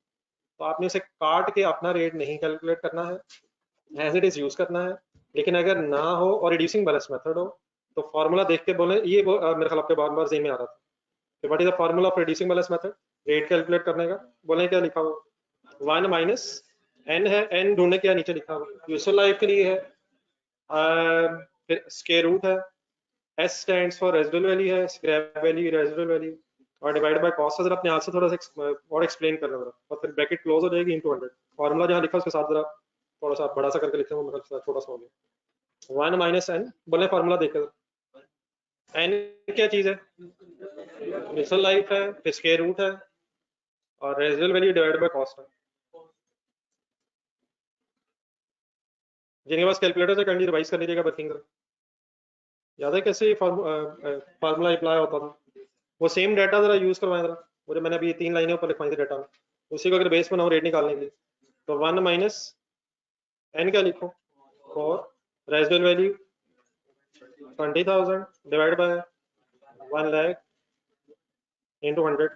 तो आपने उसे काट के अपना रेट नहीं कैलकुलेट करना है, एज इट इज यूज करना है। लेकिन अगर ना हो और रिड्यूसिंग बैलेंस मेथड हो तो फॉर्मूला देख के बोले, ये मेरे ख्याल आपके बार बार जेन में आ रहा था, what is the formula of reducing balance method, rate calculate करने का। बोले क्या लिखा हो, 1 माइनस एन है, एन ढूंढने क्या नीचे लिखा हुआ यूजफुल लाइफ के लिए है, फिर स्क्वायर रूट है, S stands for residual value है, स्क्रैप वैल्यू, रेजिडुअल वैल्यू, और डिवाइड बाय कॉस्ट। जरा अपने हाथ से थोड़ा सा और एक्सप्लेन करना जरा, और फिर ब्रैकेट क्लोज हो जाएगी इनटू 100। फॉर्मूला जहाँ लिखा उसके साथ जरा थोड़ा सा बड़ा सा करके लिखे हो, मतलब छोटा सा हो गया। 1 माइनस एन, बोले फॉर्मूला देखकर एन क्या चीज है, यूजफुल लाइफ है, फिर स्क्वायर रूट है, और residual value divide by cost है। जिनके पास कैलकुलेटर से करनी रिवाइज कर लीजिएगा वर्किंग। याद है कैसे फार्मूला अप्लाई होता था? वो सेम डाटा जरा यूज करवाएं जरा, वो जो मैंने अभी 3 लाइनें ऊपर लिखवाई थी डाटा में, उसी को अगर बेस बनाओ रेट निकालने के लिए तो 1 माइनस एन क्या लिखो, for residual value 20,000 divide by 1 lakh into 100।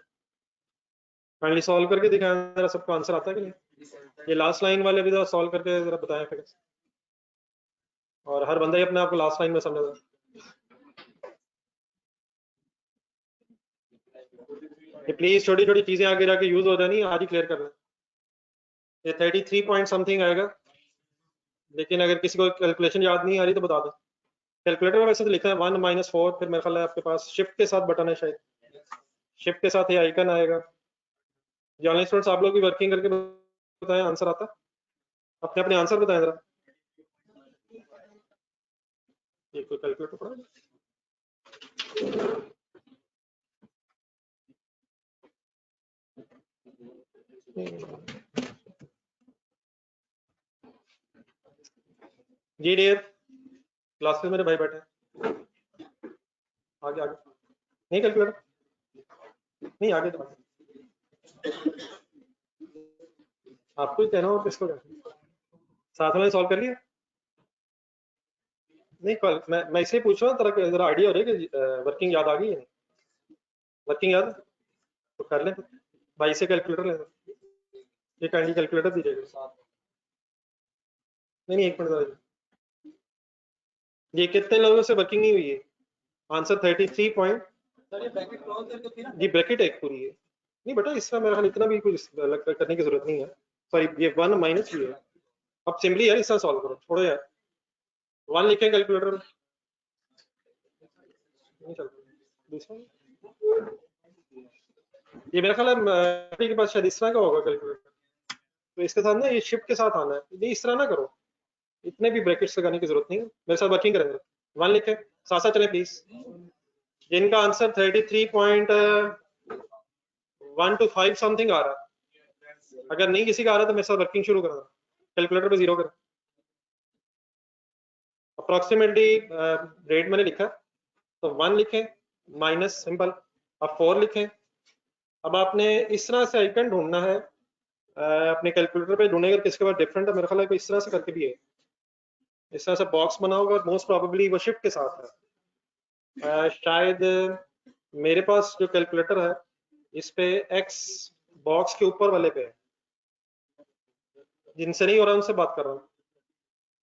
Finally solve करके दिखाएं जरा, सबको आंसर आता है कि नहीं। ये लास्ट लाइन वाले भी जरा सॉल्व करके जरा बताएं फिर, और हर बंदा ही अपने आप को लास्ट लाइन में समझेगा। प्लीज छोटी छोटी चीजें आगे जाके यूज हो जानी, आज ही क्लियर करना। ये 33 पॉइंट समथिंग आएगा, लेकिन अगर किसी को कैलकुलेशन याद नहीं आ रही तो बता दो। कैलकुलेटर में वैसे तो लिखा है 1 माइनस 4, फिर मेरे ख्याल है आपके पास शिफ्ट के साथ बटन है, शायद शिफ्ट के साथ ये आइकन आएगा। जो ऑनलाइन स्टूडेंट्स आप लोग भी वर्किंग करके बताएं आंसर आता, अपने अपने आंसर बताएं जरा। ये कोई कैलकुलेटर पड़ा जी? डियर क्लास में मेरे भाई बैठे हैं, आगे आगे नहीं कैलकुलेटर, नहीं आगे तो आपको ही कहना और किसको कहना। साथ में सॉल्व कर लिया? नहीं कल मैं इसलिए पूछ रहा हूँ तरह जरा आइडिया हो रहा है कि वर्किंग याद आ गई है। वर्किंग याद है तो कर लें, भाई से कैलकुलेटर ले, ये काइंडली कैलकुलेटर दीजिएगा। नहीं 1 मिनट, ये कितने लोगों से वर्किंग नहीं हुई है? Answer 33 point. जी ब्रैकेट एक पूरी है, नहीं बेटा इसका मेरा ख्याल इतना भी कुछ अलग करने की जरूरत नहीं है। सॉरी ये 1 माइनस ये है, अब सिंपली यार इसका सॉल्व करो, छोड़ो यार 1 लिखे कैलकुलेटर में, नहीं चलता दूसरा। ये मेरा ख्याल है के पास शायद इस तरह का होगा कैलकुलेटर, तो इसके साथ ना ये शिफ्ट के साथ आना है, नहीं इस तरह ना करो, इतने भी ब्रैकेट्स लगाने की जरूरत नहीं है। मेरे साथ वर्किंग करेंगे, 1 लिखे, साथ साथ चले प्लीज। जिनका आंसर 33.1 to 5 समथिंग आ रहा है, अगर नहीं किसी का आ रहा तो मेरे साथ वर्किंग शुरू करना, कैलकुलेटर पे 0 करें। अप्रोक्सीमेटली रेट मैंने लिखा, तो 1 लिखें माइनस सिंपल, अब 4 लिखें। अब आपने इस तरह से आइकन ढूंढना है अपने कैलकुलेटर पे, ढूंढेगा किसके बाद डिफरेंट है, मेरे ख्याल है इस तरह से करके भी है, इस तरह से बॉक्स बना होगा, मोस्ट प्रोबेबली वो शिफ्ट के साथ है। शायद मेरे पास जो कैलकुलेटर है इस पे एक्स बॉक्स के ऊपर वाले पे है, जिनसे नहीं हो रहा उनसे बात कर रहा हूँ।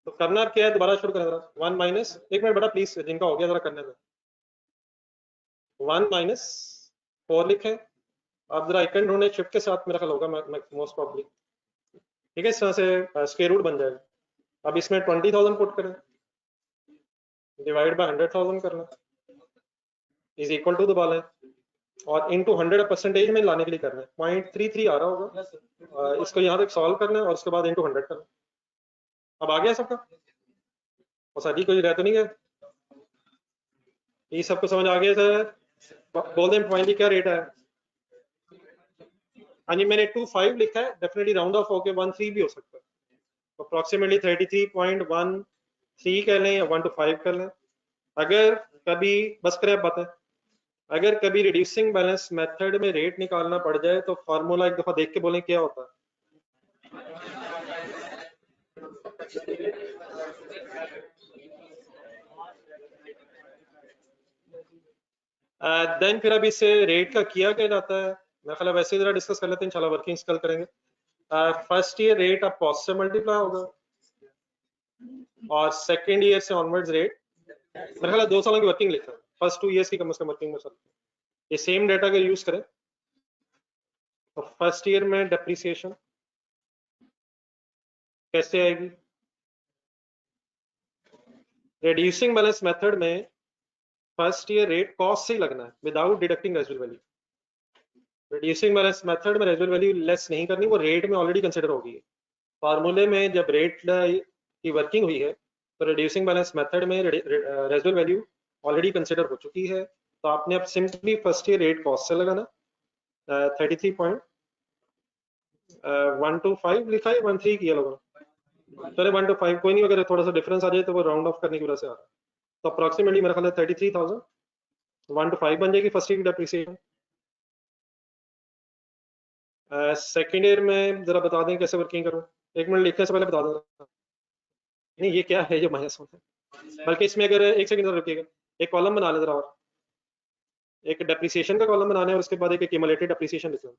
तो करना क्या है, दोबारा शुरू करें जरा। 1 माइनस, एक मिनट बेटा प्लीज, जिनका हो गया जरा करने में। 1 माइनस 4 लिखें, आप जरा आइकन ढूंढे शिफ्ट के साथ, मेरा ख्याल होगा मोस्ट प्रॉब्ली, ठीक है। इस तरह से स्क्वायर रूट बन जाएगा। अब इसमें 20,000 पुट करें, डिवाइड बाय 100,000 करना, इज इक्वल टू दबा लें, और इनटू 100 परसेंटेज में लाने के लिए करना है, 0.33 आ रहा होगा। इसको यहाँ तक सॉल्व करना है और उसके बाद इनटू 100 करना। अब आ गया सबका, और सर जी कोई रह तो नहीं गया, ये सबको समझ आ गया सर? बोल दें पॉइंट की क्या रेट है। हाँ जी, मैंने 25 लिखा है, डेफिनेटली राउंड ऑफ होके 13 भी हो सकता है, अप्रोक्सीमेटली 33.13 कर लें या 1 to 5 कर लें। अगर कभी बस करें अब बातें, अगर कभी रिड्यूसिंग बैलेंस मेथड में रेट निकालना पड़ जाए तो फार्मूला एक दफा देख के बोलें क्या होता है। देन फिर अब इससे रेट का किया क्या जाता है, मेरा ख्याल है वैसे जरा डिस्कस कर लेते हैं, इंशाल्लाह वर्किंग्स कल करेंगे। फर्स्ट ईयर रेट अब कॉस्ट से मल्टीप्लाई होगा, और सेकेंड ईयर से ऑनवर्ड्स रेट, मेरा ख्याल है 2 सालों की वर्किंग लिखा है, फर्स्ट 2 ईयर्स की कम से कम वर्किंग में चलती है। ये सेम डाटा अगर यूज करें तो फर्स्ट ईयर में डेप्रिसिएशन कैसे आएगी, रिड्यूसिंग बैलेंस मेथड में फर्स्ट ईयर रेट कॉस्ट से ही लगना है without deducting residual value. Reducing balance method में रेजिडुअल वैल्यू लेस नहीं करनी, वो रेट में ऑलरेडी कंसिडर होगी। फार्मूले में जब रेट की वर्किंग हुई है तो रिड्यूसिंग बैलेंस मेथड में रेजिडुअल वैल्यू ऑलरेडी कंसिडर हो चुकी है, तो आपने अब simply first year rate cost से लगाना। 33.125 लिखा है, 13 किया लोगों ने, चले 1 to 5 कोई नहीं, अगर थोड़ा सा डिफरेंस आ जाए तो वो राउंड ऑफ करने की वजह से आ रहा है। तो अप्रोक्सीमेटली मेरा ख्याल है 33,000, 1 to 5 बन जाएगी फर्स्ट ईयर की डेप्रिसिएशन। सेकेंड ईयर में जरा बता दें कैसे वर्किंग करूं, एक मिनट लिखने से पहले बता दें। नहीं ये क्या है जो माइनस होता है, बल्कि इसमें अगर एक सेकंड जरा रुकिएगा, एक कॉलम बना लें जरा, और एक डेप्रिसिएशन का कॉलम बनाना है और उसके बाद एक एक्यूमुलेटेड डेप्रिसिएशन लिखना है।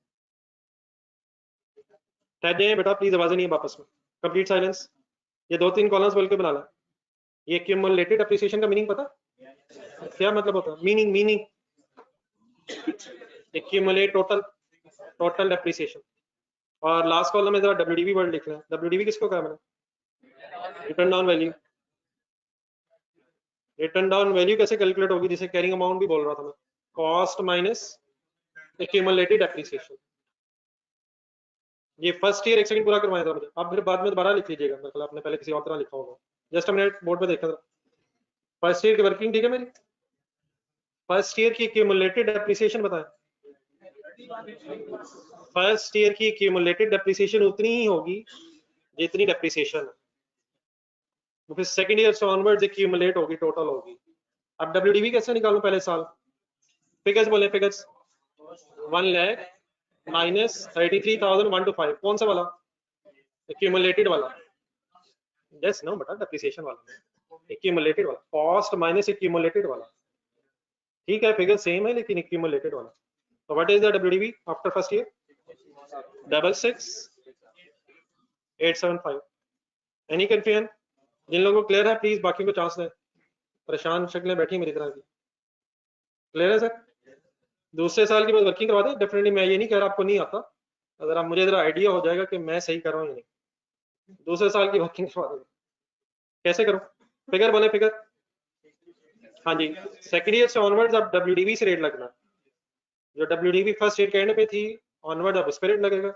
ठहर जाइए बेटा प्लीज, आवाजें नहीं है वापस में, कंप्लीट साइलेंस। ये 2-3 कॉलम्स बोल के बना लें। ये एक्यूमुलेटेड डेप्रिसिएशन का मीनिंग पता क्या मतलब होता है? मीनिंग एक्यूमुलेट टोटल डेप्रिसिएशन, और लास्ट कॉलम में जरा डब्ल्यूडीवी वर्ड लिख लें। डब्ल्यूडीवी किसको कहा मैंने? Return down value. Return down value कैसे कैलकुलेट होगी, जिसे कैरिंग अमाउंट भी बोल रहा था मैं, कॉस्ट माइनस एक्यूमुलेटेड डेप्रिसिएशन। ये फर्स्ट ईयर, एक सेकंड पूरा करवाया था मुझे, आप फिर बाद में दोबारा लिख लीजिएगा, मतलब आपने पहले किसी और तरह लिखा होगा। जस्ट मिनट बोर्ड पे देखा था। फर्स्ट ईयर की वर्किंग ठीक है मेरी, फर्स्ट ईयर की एक्यूमुलेटेड डेप्रिसिएशन बताएं। फर्स्ट ईयर की एक्यूमुलेटेड डेप्रिसिएशन उतनी ही होगी जितनी डेप्रिसिएशन है, तो फिर सेकंड ईयर से ऑनवर्ड्स एक्यूमुलेट होगी, टोटल होगी। अब डब्ल्यूडीवी कैसे निकालूं पहले साल, फिगर्स बोले, फिगर्स 1 लाख माइनस 33,000 1 to 5, कौन सा वाला? एक्यूमुलेटेड वाला, यस नो बेटा, डेप्रिसिएशन वाला, एक्यूमुलेटेड वाला, कॉस्ट माइनस एक्यूमुलेटेड वाला, ठीक है फिगर सेम है लेकिन एक्यूमुलेटेड वाला। तो what is the WDV after first year? 66,875। Any confusion? जिन लोगों को क्लियर है प्लीज बाकी को चांस दें, परेशान शक्लें बैठी मेरी तरह की। क्लियर है सर? दूसरे साल की बात वर्किंग करवा दें, डेफिनेटली मैं ये नहीं कह रहा आपको नहीं आता, अगर आप मुझे जरा आइडिया हो जाएगा कि मैं सही कर रहा हूँ या नहीं, दूसरे साल की वर्किंग करवा दें। कैसे करूँ? फिगर बोले, फिगर। हाँ जी, सेकेंड ईयर से ऑनवर्ड्स अब डब्ल्यूडीवी से रेट लगना, जो डब्ल्यूडीवी फर्स्ट ईयर के एंड पे थी ऑनवर्ड अब उस पर रेट लगेगा,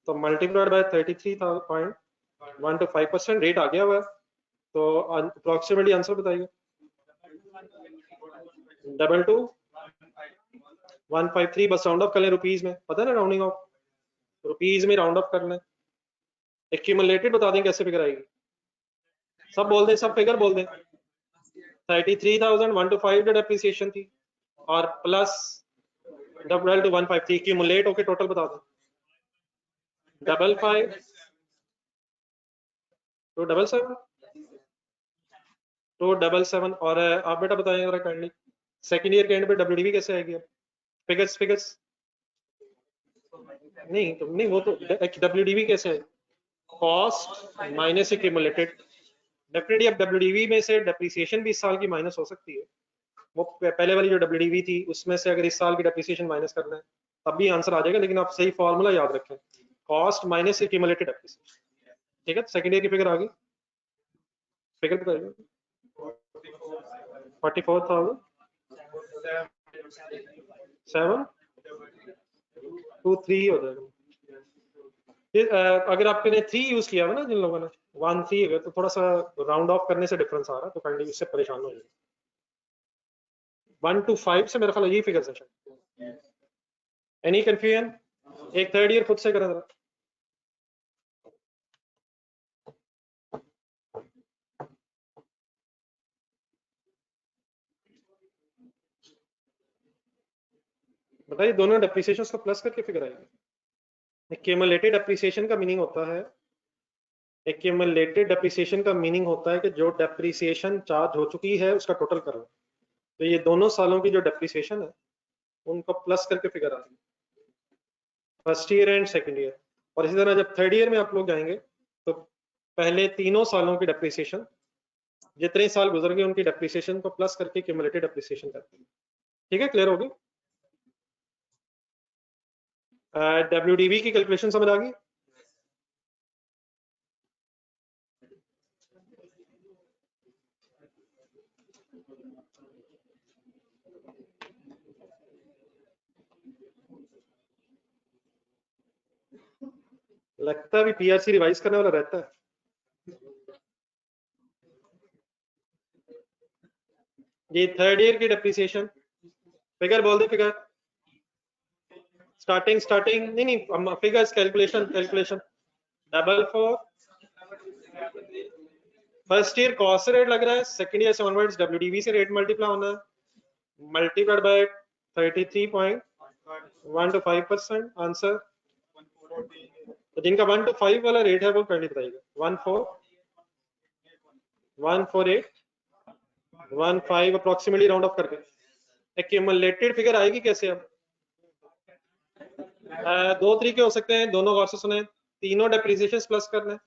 तो मल्टीप्लाइड बाय 33.1 to 5% रेट आ गया हुआ है, तो अप्रोक्सीमेटली आंसर बताइए। 22,153, बस राउंड ऑफ कर लें रुपीज में, पता है ना राउंडिंग ऑफ, रुपीज में राउंड ऑफ कर लें। एक्यूमुलेटेड बता दें कैसे फिगर आएगी, सब बोल दें, सब फिगर बोल दें। 33,000 1 to 5 जो डेप्रिसिएशन थी और प्लस 12,215 क्यूमुलेट होके टोटल बता दो 55 277 और आप बेटा बताएं जरा काइंडली सेकंड ईयर के एंड पे डब्ल्यूडीवी कैसे आएगी अब फिगर्स नहीं वो तो डब्ल्यूडीवी कैसे है कॉस्ट माइनस एक्यूमुलेटेड डेफिनेटली अब डब्ल्यूडीवी में से डेप्रिसिएशन भी इस साल की माइनस हो सकती है वो पहले वाली जो डब्ल्यूडीवी थी उसमें से अगर इस साल की डेप्रिसिएशन माइनस करना है तब भी आंसर आ जाएगा लेकिन आप सही फॉर्मूला याद रखें कॉस्ट माइनस एक्यूमुलेटेड डेप्रिसिएशन ठीक है सेकंड ईयर की फिगर आ गई फिगर बताइए 44,000 7 2 3 हो जाएगा अगर आपने 3 यूज किया हुआ ना जिन लोगों ने 1 3 अगर तो थोड़ा सा राउंड ऑफ करने से डिफरेंस आ रहा है तो काइंडली इससे परेशान हो जाएगा 1 to 5 से मेरा ख्याल यही फिगर है एनी कंफ्यूजन एक थर्ड ईयर खुद से करा जरा बताइए दोनों डेप्रिसिएशन को प्लस करके फिगर आएगी एक्यूमुलेटेड डेप्रिसिएशन का मीनिंग होता है एक्यूमुलेटेड डेप्रिसिएशन का मीनिंग होता है कि जो डेप्रिसिएशन चार्ज हो चुकी है उसका टोटल कर लो तो ये दोनों सालों की जो डेप्रिसिएशन है उनको प्लस करके फिगर आ रही है first year and second year और इसी तरह जब थर्ड ईयर में आप लोग जाएंगे तो पहले तीनों सालों की डेप्रिसिएशन जितने साल गुजर गए उनकी डेप्रिसिएशन को प्लस करके क्यूमुलेटेड डेप्रिसिएशन करते हैं ठीक है क्लियर होगी डब्ल्यूडीवी की कैलकुलेशन समझ आ गई लगता है भी पीआरसी रिवाइज करने वाला रहता है ये थर्ड ईयर की डेप्रिसिएशन फिगर बोल दे फिगर स्टार्टिंग नहीं figures calculation 44 first year cost से रेट लग रहा है सेकंड ईयर से ऑनवर्ड्स डब्ल्यूडीवी से रेट मल्टीप्लाई होना है मल्टीप्लाइड बाय 33.125% आंसर तो जिनका 1 to 5 वाला रेट है वो करनी बताइएगा 14815 अप्रोक्सीमेटली राउंड ऑफ करके एक्यूमुलेटेड फिगर आएगी कैसे अब दो तरीके हो सकते हैं दोनों गौर से सुने तीनों डेप्रिसिएशन प्लस करना है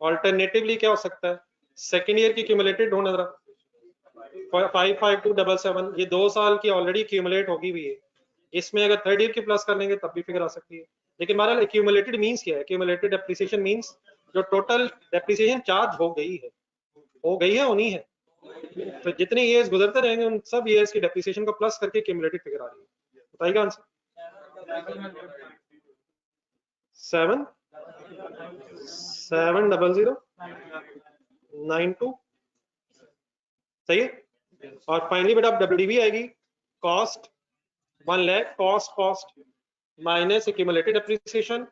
ऑल्टरनेटिवली क्या हो सकता है सेकंड ईयर की क्यूमुलेटेड ढूंढना जरा 55277 ये 2 साल की ऑलरेडी क्यूमुलेट होगी हुई है इसमें अगर थर्ड ईयर की प्लस कर लेंगे तब भी फिगर आ सकती है लेकिन हमारा एक्यूमुलेटेड मींस क्या है एक्यूमुलेटेड डेप्रिसिएशन मींस जो टोटल डेप्रिसिएशन चार्ज हो गई है होनी है तो जितने ईयर्स गुजरते रहेंगे उन सब ईयर्स की डेप्रिसिएशन को प्लस करके क्यूमुलेटेड फिगर आ रही है बताइएगा आंसर 70092 सही है और फाइनली बेटा डब्ल्यूडीवी आएगी cost 1 lakh cost minus accumulated depreciation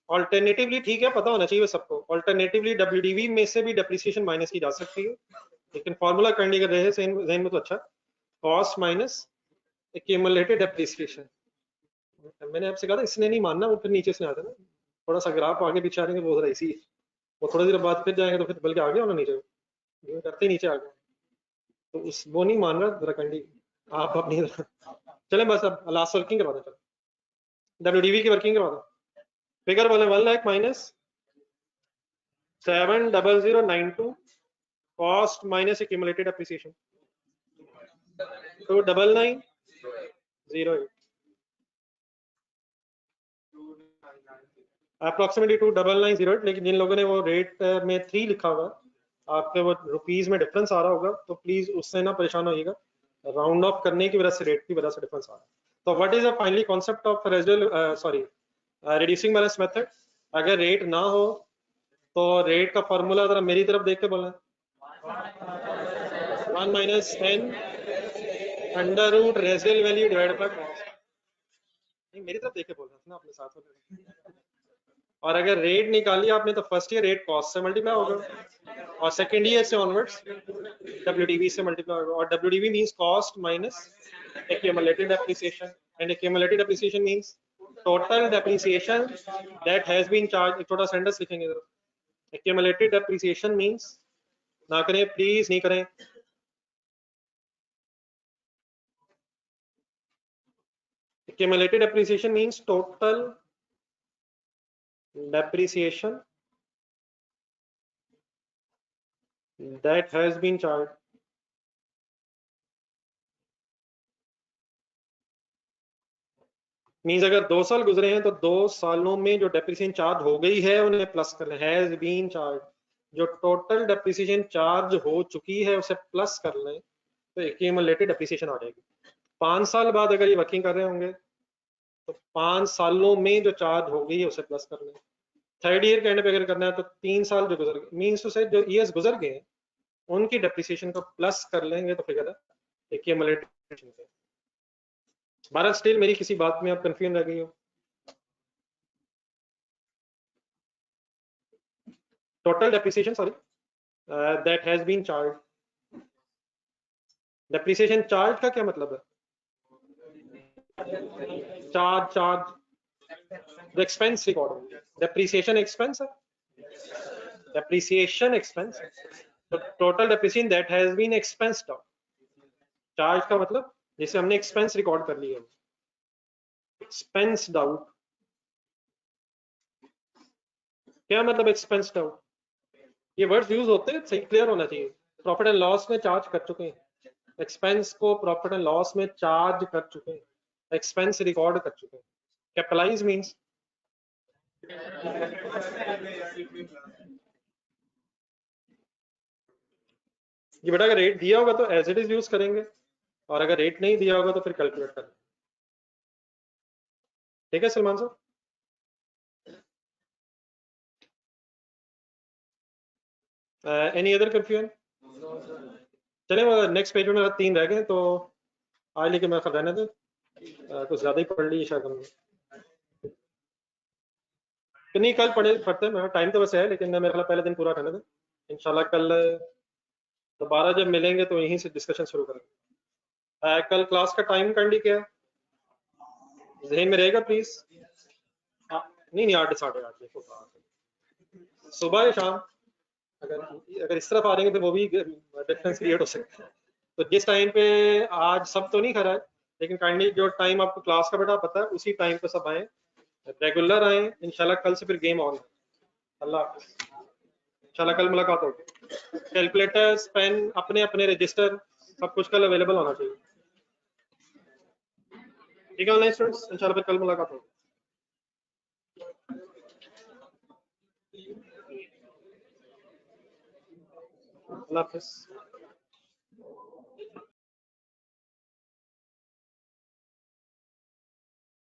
alternatively ठीक है पता होना चाहिए सबको ऑल्टरनेटिवली डब्ल्यूडीवी में से भी डेप्रिसिएशन माइनस की जा सकती है लेकिन फॉर्मूला करने का रहे जहन में तो अच्छा कॉस्ट माइनस एक्यूमुलेटेड डेप्रिसिएशन मैंने आपसे कहा था इसने नहीं मानना वो फिर नीचे से आता ना थोड़ा सा ग्राफ आगे पीछे आने के बहुत रहा इसी वो थोड़ी देर बाद फिर जाएंगे तो फिर बल्कि आगे होना नीचे करते नीचे आ गए तो उस वो नहीं मान रहा जरा कंडी आप अपनी चले बस अब लास्ट वर्किंग करवा दो डब्ल्यूडीवी की वर्किंग करवा दो फिगर बोले 1 lakh minus 70092 cost minus accumulated appreciation 29908 approximately 29908 लेकिन जिन लोगों ने वो रेट में 3 लिखा हुआ आपके वो रुपीज में डिफरेंस आ रहा होगा तो प्लीज उससे ना परेशान होइएगा राउंड ऑफ करने की वजह से रेट की वजह से डिफरेंस आ रहा है तो what is the finally concept of residual reducing balance method अगर रेट ना हो तो रेट का फॉर्मूला जरा मेरी तरफ देख के बोलना 1 minus n under root residual value divided by cost नहीं मेरी तरफ देख के बोल रहा था ना अपने साथ में और अगर रेट निकाली आपने तो फर्स्ट ईयर रेट कॉस्ट से मल्टीप्लाई होगा और सेकेंड ईयर से ऑनवर्ड्स WDV से मल्टीप्लाई होगा और WDV means cost minus accumulated depreciation and accumulated depreciation means total depreciation that has been charged. एक छोटा सेंटेंस लिखेंगे इधर. Accumulated depreciation means ना करें प्लीज नहीं करें. Accumulated depreciation means total depreciation that has been charged. Means अगर 2 साल गुजरे हैं तो 2 सालों में जो डेप्रिसिएशन चार्ज हो गई है उन्हें प्लस कर लें. हैज बीन चार्ज, जो टोटल डेप्रिसिएशन चार्ज हो चुकी है उसे प्लस कर लें तो एक्यूमुलेटेड डेप्रिसिएशन आ जाएगी. 5 साल बाद अगर ये वर्किंग कर रहे होंगे तो 5 सालों में जो चार्ज हो गई है उसे प्लस कर लें. थर्ड ईयर के एंड पे अगर करना है तो 3 साल जो गुजर गए मीन्स उसे जो ईयर्स गुजर गए हैं उनकी डेप्रिसिएशन को प्लस कर लेंगे तो फिगर है एक्यूमुलेटेड. भारत स्टिल मेरी किसी बात में आप कंफ्यूज रह गई हो? Total depreciation sorry that has been charge. Depreciation charge का क्या मतलब है? Charge expense record. Depreciation expense है. Depreciation expense. तो total depreciation that has been expensed out. Charge का मतलब जैसे हमने एक्सपेंस रिकॉर्ड कर लिया, एक्सपेंस्ड आउट. क्या मतलब एक्सपेंस्ड आउट? ये वर्ड्स यूज होते हैं, सही क्लियर होना चाहिए. प्रॉफिट एंड लॉस में चार्ज कर चुके हैं, एक्सपेंस को प्रॉफिट एंड लॉस में चार्ज कर चुके हैं, एक्सपेंस रिकॉर्ड कर चुके हैं. कैपिटलाइज मींस ये बेटा अगर रेट दिया होगा तो एज इट इज यूज करेंगे और अगर रेट नहीं दिया होगा तो फिर कैलकुलेट करें. ठीक है सलमान साहब? Any other confusion? चले नेक्स्ट पेज में 3 रह गए तो आज लेके मैं रहने दे. कुछ ज्यादा ही पढ़ ली शायद हमने. नहीं कल पढ़ते हैं, टाइम तो वैसे है लेकिन मेरा पहले दिन पूरा रहने दे. इंशाल्लाह कल दोबारा जब मिलेंगे तो यहीं से डिस्कशन शुरू करेंगे. कल क्लास का टाइम कैंडी क्या है जहन में रहेगा प्लीज? नहीं 8 साढ़े 8 सुबह या शाम. अगर इस तरफ आ रहे हैं तो वो भी डिफरेंस क्रिएट हो सकता है. तो जिस टाइम पे आज सब तो नहीं खा रहा है लेकिन काइंडली जो टाइम आपको क्लास का बेटा पता है उसी टाइम पे सब आए, रेगुलर आए. इंशाल्लाह कल से फिर गेम ऑन है. अल्लाह हाफिज. इंशाल्लाह कल मुलाकात होगी. कैलकुलेटर्स पेन अपने अपने रजिस्टर सब कुछ कल अवेलेबल होना चाहिए. ठीक है ऑनलाइन स्टूडेंट्स, इंशाल्लाह फिर कल मुलाकात होगी. अल्लाह हाफिज.